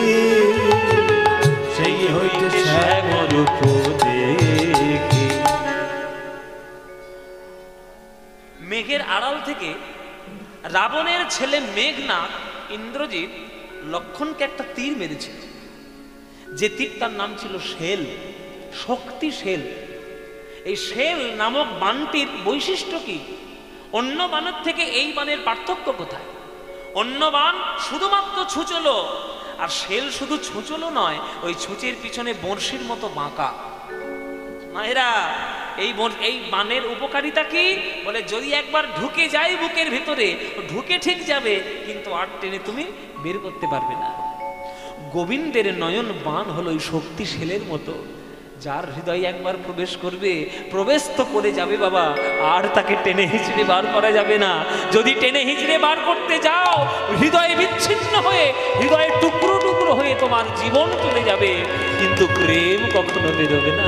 সেই হইতে শ্যামরূপ দেখি। মেঘের আড়াল থেকে রাবণের ছেলে মেঘনাথ ইন্দ্রজিৎ লক্ষণকে একটা তীর মেরেছিল, যে তীরটার নাম ছিল শেল, শক্তি শেল। এই শেল নামক বানটির বৈশিষ্ট্য কি? অন্য বানের থেকে এই বানের পার্থক্য কোথায়? অন্য বান শুধুমাত্র ছুঁচলো, আর শেল শুধু ছুঁচলো নয়, ওই ছুঁচের পিছনে বড়শির মতো বাঁকা। মায়েরা, এই বানের উপকারিতা কি? বলে যদি একবার ঢুকে যায় বুকের ভেতরে, ঢুকে ঠিক যাবে, কিন্তু আর টেনে তুমি বের করতে পারবে না। গোবিন্দের নয়ন বান হলো ওই শক্তিশালের মতো, যার হৃদয়ে একবার প্রবেশ করবে, প্রবেশ তো করে যাবে বাবা, আর তাকে টেনে হিচড়ে বার করা যাবে না। যদি টেনে হিচড়ে বার করতে যাও, হৃদয়ে বিচ্ছিন্ন হয়ে, হৃদয়ে টুকরো টুকরো হয়ে তোমার জীবন চলে যাবে, কিন্তু প্রেম কখনো বেরোবে না।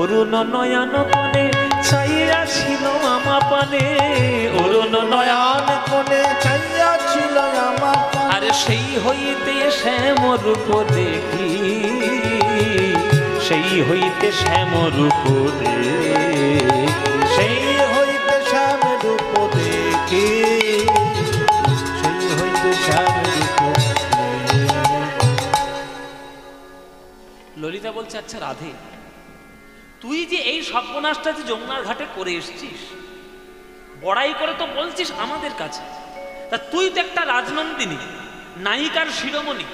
অরুণ নয়ন কোণে চাইয়া ছিল আমা পানে, অরুণ নয়ন কোণে চাইয়া ছিল আমার পানে, আর সেই হইতে শ্যামরূপ দেখি, সেই হইতে শ্যামরূপ দেখি, সেই হইতে শ্যামরূপ দেখি, সেই হইতে শ্যামরূপ দেখি। ললিতা বলছে, আচ্ছা রাধে, তুই যে এই সর্বনাশটা যে যমুনার ঘাটে করে এসছিস, বড়াই করে তো বলছিস আমাদের কাছে, তা তুই তো একটা রাজনন্দিনী, নায়িকার শিরোমণি,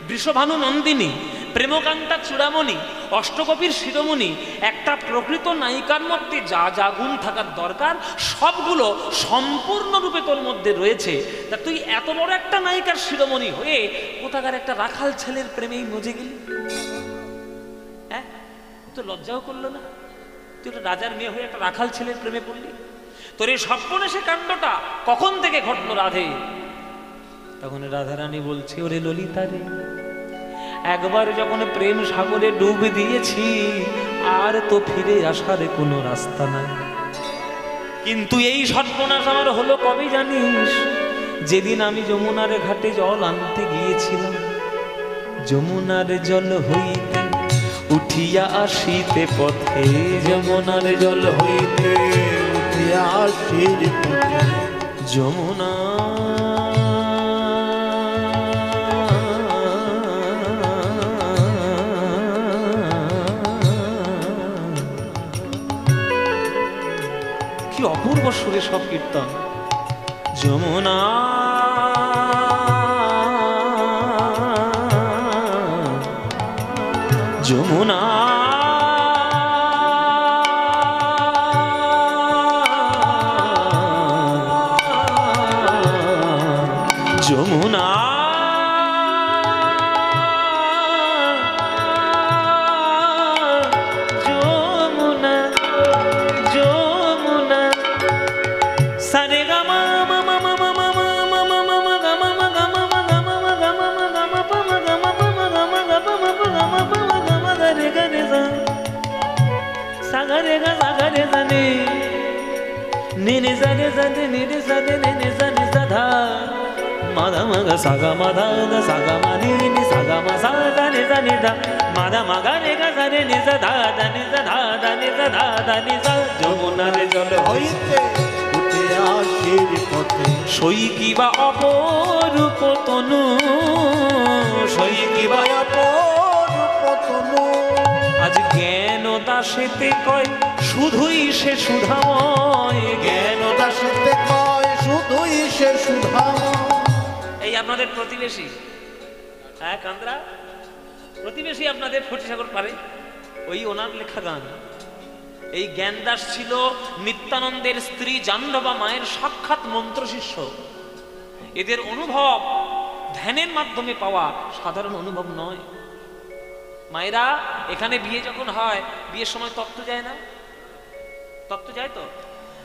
বৃষভানু নন্দিনী, প্রেমকান্তা চূড়ামণি, অষ্টকবির শিরোমণি, একটা প্রকৃত নায়িকার মধ্যে যা যা গুণ থাকার দরকার সবগুলো সম্পূর্ণরূপে তোর মধ্যে রয়েছে। তা তুই এত বড় একটা নায়িকার শিরোমণি হয়ে কোথাকার একটা রাখাল ছেলের প্রেমেই মজে গেলি? হ্যাঁ, তো লজ্জাও করলো না? তুই একটা রাজার মেয়ে হয়ে একটা রাখাল ছেলের প্রেমে পড়লি? তোর এই সর্বনাশী কাণ্ডটা কখন থেকে ঘটলো রাধে? তখন রাধারানী বলছে, ওরে ললিতা রে, একবার যখন প্রেম সাগরে ডুব দিয়েছি আর তো ফিরে আসার কোনো রাস্তা নাই। কিন্তু এই সর্বনাশ আমার হলো কবে জানিস? যেদিন আমি যমুনার ঘাটে জল আনতে গিয়েছিলাম। যমুনার জল হইতে উঠিয়া আসিতে পথে, যমুনার জল হইতে উঠিয়া আসিতে পথে, যমুনা কি অপূর্ব সুরে সব কীর্তন। যমুনা যমুনা যমুনা যমুনা যমুনা সারে গামা মামা মামা মামা মামা মামা গামা গামা গামা গামা গামা পামা গামা পামা গামা গামা গামা পামা গামা গারে গারে যা সাগরে গা সাগরে জানে নিনে জানে জানে নিনে জানে নিনে জানে সাধা মাধা মাগা সাগা মাধা গা সাগা মানি নি সাগা মা সাগা নে জানে দা মাধা মাগা রে গা জানে নি সাধা দা নি সাধা দা নি সাধা দা নি সা যমুনার জল হইতে আসির পথে সই কিবা অপরূপ তনু, সই কিবা অপরূপ তনু। আজ জ্ঞান দাসেতে কয় শুধুই সে সুধাময়, জ্ঞান দাসেতে কয় শুধুই সে সুধাময়। এই আপনাদের প্রতিবেশী, হ্যাঁ কান্দ্রা প্রতিবেশী আপনাদের ফটিকসাগর পারে, ওই ওনার লেখা গান। এই জ্ঞানদাস ছিল নিত্যানন্দের স্ত্রী জাহ্নবা মায়ের সাক্ষাৎ মন্ত্র শিষ্য। এদের অনুভব ধ্যানের মাধ্যমে পাওয়া সাধারণ অনুভব নয়। মায়েরা এখানে বিয়ে যখন হয়, বিয়ের সময় তত্ত্ব যায় না? তত্ত্ব যায় তো?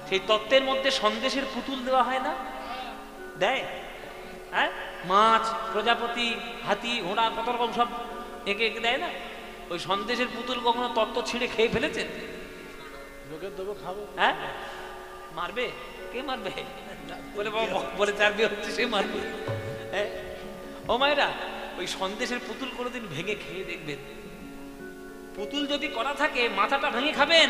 সেই তত্ত্বের মধ্যে সন্দেশের পুতুল দেওয়া হয় না? দেয়? হ্যাঁ, মাছ, প্রজাপতি, হাতি, ঘোড়া, কত রকম সব এঁকে এঁকে দেয় না? ওই সন্দেশের পুতুল কখনো তত্ত্ব ছিঁড়ে খেয়ে ফেলেছেন? হ্যাঁ, মারবে? কে মারবে? বলে বলে চার বিয়ে হচ্ছে সে মারবে। ও মায়েরা, ওই সন্দেশের পুতুল কোনোদিন ভেঙে খেয়ে দেখবেন। পুতুল যদি করা থাকে, মাথাটা ভেঙে খাবেন,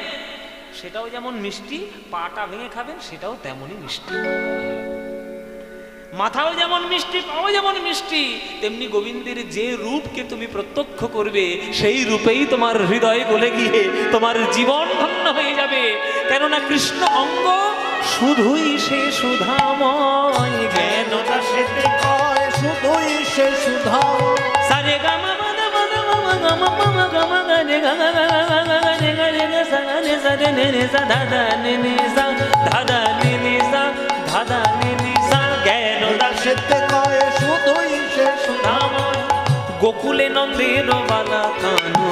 সেটাও যেমন মিষ্টি, পাটা ভেঙে খাবেন, সেটাও তেমনই মিষ্টি। মাথাও যেমন মিষ্টি, পাও যেমন মিষ্টি, তেমনি গোবিন্দের যে রূপকে তুমি প্রত্যক্ষ করবে, সেই রূপেই তোমার হৃদয় গলে গিয়ে তোমার জীবন ধন্য হয়ে যাবে। কেননা কৃষ্ণ অঙ্গ শুধুই সে সুধাময়, জ্ঞান দাসেতে কয় শুধুই সে সুধাময়। সারে গামা মাদা মাদা মামা গামা পামা গামা গারে গাগা গাগা গাগা গারে গারে গা সাগা নে সারে নে নে সা ধাদা নে নে সা ধাদা নে নে সা ধাদা নে নে সা। জ্ঞান দাসেতে কয় শুধুই সে সুধাময়। গোকুলে নন্দের বালা কানু,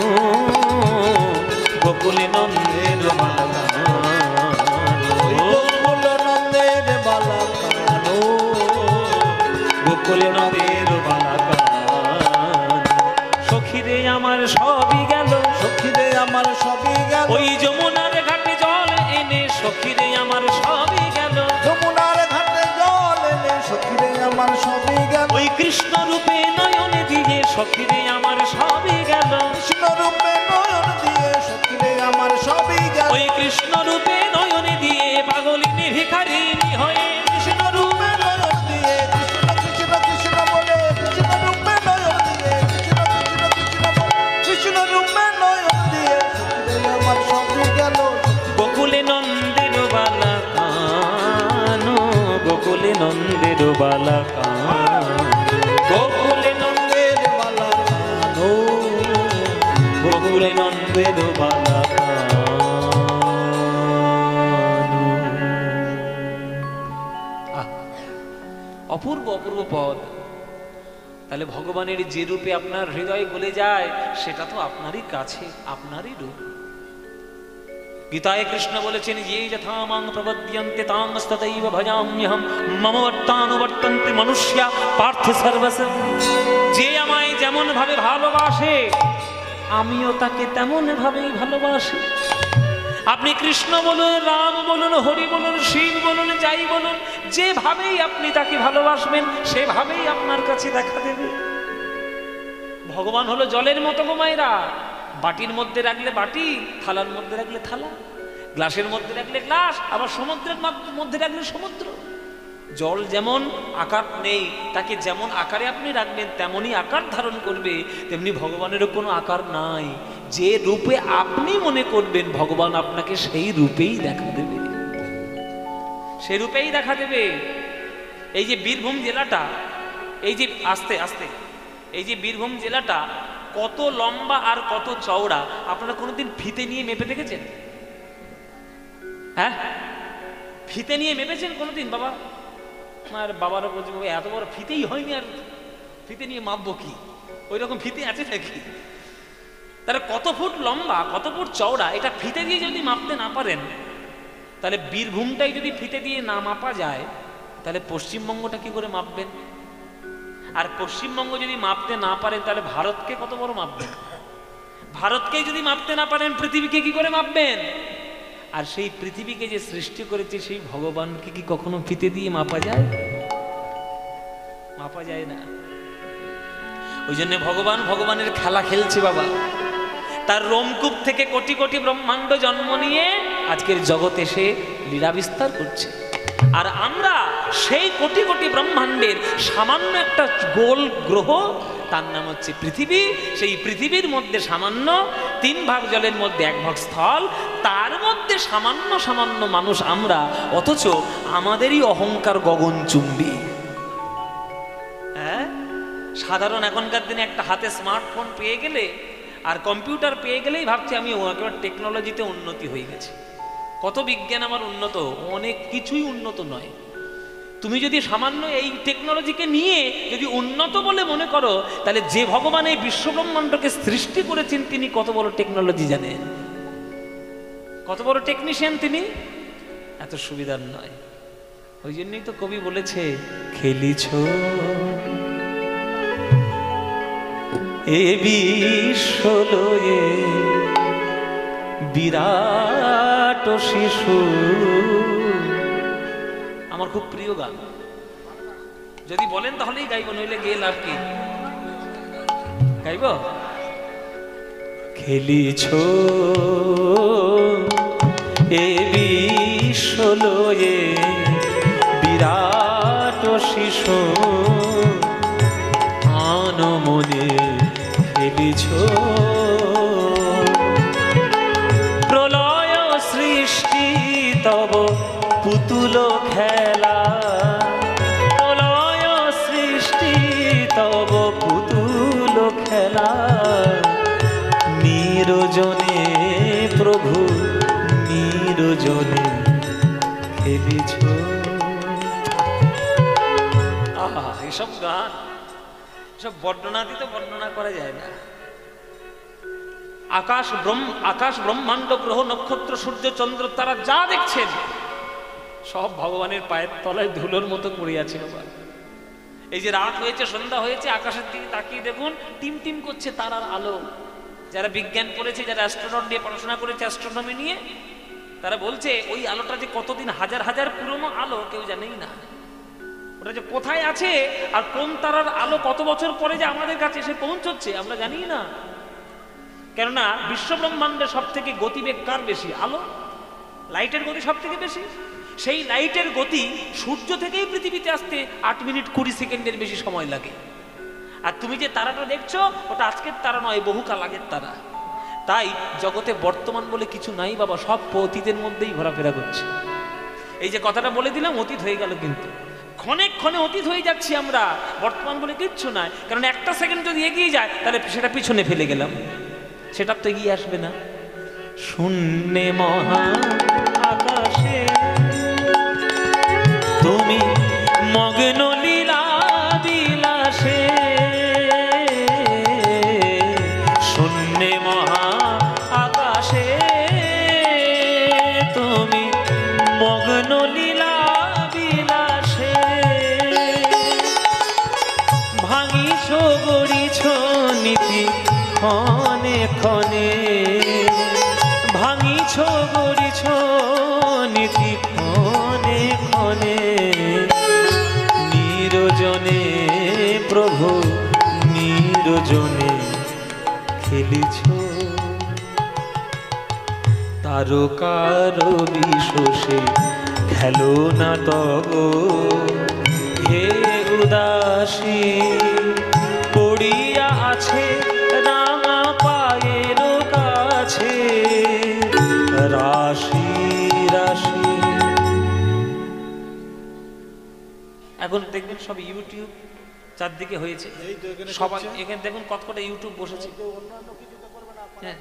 গোকুলে নন্দের বালা কানু, গোকুল নন্দের বালা কানু, গোকুল নন্দের বালা কানু। সখীরে আমার সবই গেল, সখীরে আমার সবই গেল, ওই যমুনার ঘাটে জল এনে সখীরে আমার সবই গেল, যমুনার ঘাটে জল এনে সখীরে আমার সবই গেল। ওই কৃষ্ণ রূপে নয়ন দিয়ে সখীরে আমার সবই গেল, কৃষ্ণ রূপে নয়ন দিয়ে সখীরে আমার সবই গেল। ওই কৃষ্ণ রূপে নয়ন দিয়ে পাগলিনী ভিখারিনী হয়ে, কৃষ্ণ রূপে নয়ন দিয়ে কৃষ্ণ কৃষ্ণ কৃষ্ণ বলে, কৃষ্ণ রূপে নয়ন দিয়ে কৃষ্ণ কৃষ্ণ কৃষ্ণ বলে, কৃষ্ণ রূপে নয়ন দিয়ে সখীরে আমার সবই গেল। গোকুলে নন্দের বালা কানু, গোকুলে নন্দের বালা কানু, গোকুলে নন্দের বালা কানু, গোকুলে নন্দের বালা কানু। অপূর্ব অপূর্ব পদ। তাহলে ভগবানের যে রূপে আপনার হৃদয় গলে যায়, সেটা তো আপনারই কাছে, আপনারই রূপ। গীতায় কৃষ্ণ বলেছেন, যে যথা মাং প্রপদ্যন্তে তাংস্ততৈব ভজাম্যহম মম বর্তানুবর্তন্তে মনুষ্যা পার্থ সর্বস্ব। যে আমায় যেমন ভাবে ভালোবাসে আমিও তাকে তেমন ভাবেই ভালোবাসি। আপনি কৃষ্ণ বলুন, রাম বলুন, হরি বলুন, শিব বলুন, যাই বলুন, যেভাবেই আপনি তাকে ভালোবাসবেন সেভাবেই আপনার কাছে দেখা দেবে। ভগবান হলো জলের মতো গো মায়েরা, বাটির মধ্যে রাখলে বাটি, থালার মধ্যে রাখলে থালা, গ্লাসের মধ্যে রাখলে গ্লাস, আবার সমুদ্রের মধ্যে রাখলে সমুদ্র। জল যেমন আকার নেই, তাকে যেমন আকারে আপনি রাখবেন তেমনই আকার ধারণ করবে, তেমনি ভগবানেরও কোনো আকার নাই। যে রূপে আপনি মনে করবেন ভগবান আপনাকে সেই রূপেই দেখা দেবে, সেই রূপেই দেখা দেবে। এই যে বীরভূম জেলাটা, এই যে আস্তে আস্তে এই যে বীরভূম জেলাটা কত লম্বা আর কত চওড়া, আপনারা কোনোদিন ফিতে নিয়ে মেপে দেখেছেন? হ্যাঁ, ফিতে নিয়ে মেপেছেন কোনোদিন? বাবা আমার বাবারা বলছে, এত বড় ফিতেই হয়নি, আর ফিতে নিয়ে মাপবো কি? ওই রকম ফিতে আছে নাকি? তাহলে কত ফুট লম্বা, কত ফুট চওড়া, এটা ফিতে দিয়ে যদি মাপতে না পারেন, তাহলে বীরভূমটাই যদি ফিতে দিয়ে না মাপা যায়, তাহলে পশ্চিমবঙ্গটা কি করে মাপবেন? আর পশ্চিমবঙ্গ যদি মাপতে না পারেন, তাহলে ভারতকে কত বড় মাপবেন? ভারতকে যদি মাপতে না পারেন, পৃথিবীকে কি করে মাপবেন? আর সেই পৃথিবীকে যে সৃষ্টি করেছে সেই ভগবানকে কি কখনো ফিতে দিয়ে মাপা যায়? মাপা যায় না। ওই জন্য ভগবান ভগবানের খেলা খেলছে বাবা। তার রোমকূপ থেকে কোটি কোটি ব্রহ্মাণ্ড জন্ম নিয়ে আজকের জগতে সে লীলা বিস্তার করছে। আর আমরা সেই কোটি কোটি ব্রহ্মাণ্ডের সামান্য একটা গোল গ্রহ, তার নাম হচ্ছে পৃথিবী। সেই পৃথিবীর মধ্যে সামান্য 3 ভাগ জলের মধ্যে 1 ভাগ স্থল, তার মধ্যে সামান্য সামান্য মানুষ আমরা, অথচ আমাদেরই অহংকার গগনচুম্বী। হ্যাঁ, সাধারণ এখনকার দিনে একটা হাতে স্মার্টফোন পেয়ে গেলে আর কম্পিউটার পেয়ে গেলেই ভাবছি আমি একেবারে টেকনোলজিতে উন্নতি হয়ে গেছে। কত বিজ্ঞান আমার উন্নত, অনেক কিছুই উন্নত নয়। তুমি যদি সামান্য এই টেকনোলজিকে নিয়ে যদি উন্নত বলে মনে করো, তাহলে যে ভগবান এই বিশ্বব্রহ্মাণ্ডকে সৃষ্টি করেছেন তিনি কত বড় টেকনোলজি জানেন, কত বড় টেকনিশিয়ান তিনি। এত সুবিধার নয়। ওই জন্যই তো কবি বলেছে, খেলিছ এ বিশ্বলয়ে বিরাট শিশু। আমার খুব প্রিয় গান, যদি বলেন তাহলেই গাইব, নইলে গেয়ে লাভ কি? গাইব। খেলিছ এ বিশ্বলয়ে বিরাট শিশু, আনমনে খেলিছ প্রলয় সৃষ্টি তব পুতুল খেলা, প্রলয় সৃষ্টি তব পুতুল খেলা, নিরজনে প্রভু নিরজনে খেলিছ। আহা, এসব গান, এসব বর্ণনা দিতে বর্ণনা করা যায় না। আকাশ ব্রহ্মাণ্ড গ্রহ নক্ষত্র সূর্য চন্দ্র তারা যা দেখছেন সব ভগবানের পায়ের তলায় ধুলোর মতো পড়ে আছে বাবা। এই যে রাত হয়েছে, সন্ধ্যা হয়েছে, আকাশের দিকে তাকিয়ে দেখুন টিম টিম করছে তারার আলো। যারা বিজ্ঞান পড়েছে, যারা অ্যাস্ট্রোনট নিয়ে পড়াশোনা করেছে, অ্যাস্ট্রোনমি নিয়ে, তারা বলছে ওই আলোটা যে কতদিন হাজার হাজার পুরনো আলো কেউ জানেই না। ওটা যে কোথায় আছে আর কোন তারার আলো কত বছর পরে যে আমাদের কাছে এসে পৌঁছচ্ছে আমরা জানি না। কেননা বিশ্বব্রহ্মাণ্ডের সব থেকে গতিবেগ কার বেশি? আলো, লাইটের গতি সব থেকে বেশি। সেই লাইটের গতি সূর্য থেকেই পৃথিবীতে আসতে 8 মিনিট 20 সেকেন্ডের বেশি সময় লাগে। আর তুমি যে তারাটা দেখছো ওটা আজকের তারা নয়, বহুকাল আগের তারা। তাই জগতে বর্তমান বলে কিছু নাই বাবা, সব অতীতের মধ্যেই ঘোরাফেরা করছে। এই যে কথাটা বলে দিলাম, অতীত হয়ে গেল, কিন্তু ক্ষণে ক্ষণে অতীত হয়ে যাচ্ছি আমরা। বর্তমান বলে কিচ্ছু নাই, কারণ একটা সেকেন্ড যদি এগিয়ে যায় তাহলে সেটা পিছনে ফেলে গেলাম, সেটা তো এগিয়ে আসবে না। শূন্যে মহা আকাশে তুমি মগ্ন লীলা বিলাসে, শূন্যে মহা আকাশে ক্ষণে ক্ষণে, ভাঙিছ গড়িছ নীতি ক্ষণে ক্ষণে, নিরজনে প্রভু নিরজনে খেলিছ, তারকার বিশ্বসে খেলো না তব, হে উদাসী পড়িয়া আছে রাঙা পায়ের কাছে, রাশি রাশি। এখন দেখবেন সব ইউটিউব চারদিকে হয়েছে, সবাই এখানে দেখুন কত কটা ইউটিউব বসেছে, হ্যাঁ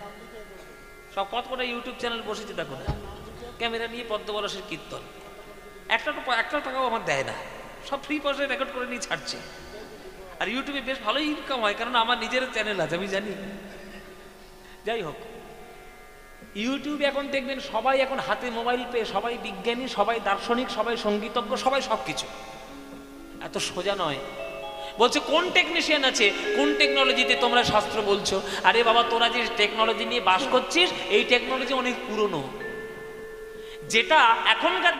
সব কত কটা ইউটিউব চ্যানেল বসেছে দেখুন, ক্যামেরা নিয়ে পদ্মবরসের কীর্তন, একটা টাকাও আমার দেয় না, সব ফ্রি পয়সায় রেকর্ড করে নিয়ে ছাড়ছে। আর ইউটিউবে বেশ ভালোই ইনকাম হয়, কারণ আমার নিজের চ্যানেল আছে, আমি জানি। যাই হোক, ইউটিউবে এখন দেখবেন সবাই এখন হাতে মোবাইল পেয়ে, সবাই বিজ্ঞানী, সবাই দার্শনিক, সবাই সঙ্গীতজ্ঞ, সবাই সব কিছু। এত সোজা নয়। বলছে কোন টেকনিশিয়ান আছে, কোন টেকনোলজিতে তোমরা শাস্ত্র বলছো? আরে বাবা, তোরা যে টেকনোলজি নিয়ে বাস করছিস, এই টেকনোলজি অনেক পুরনো। যেটা এখনকার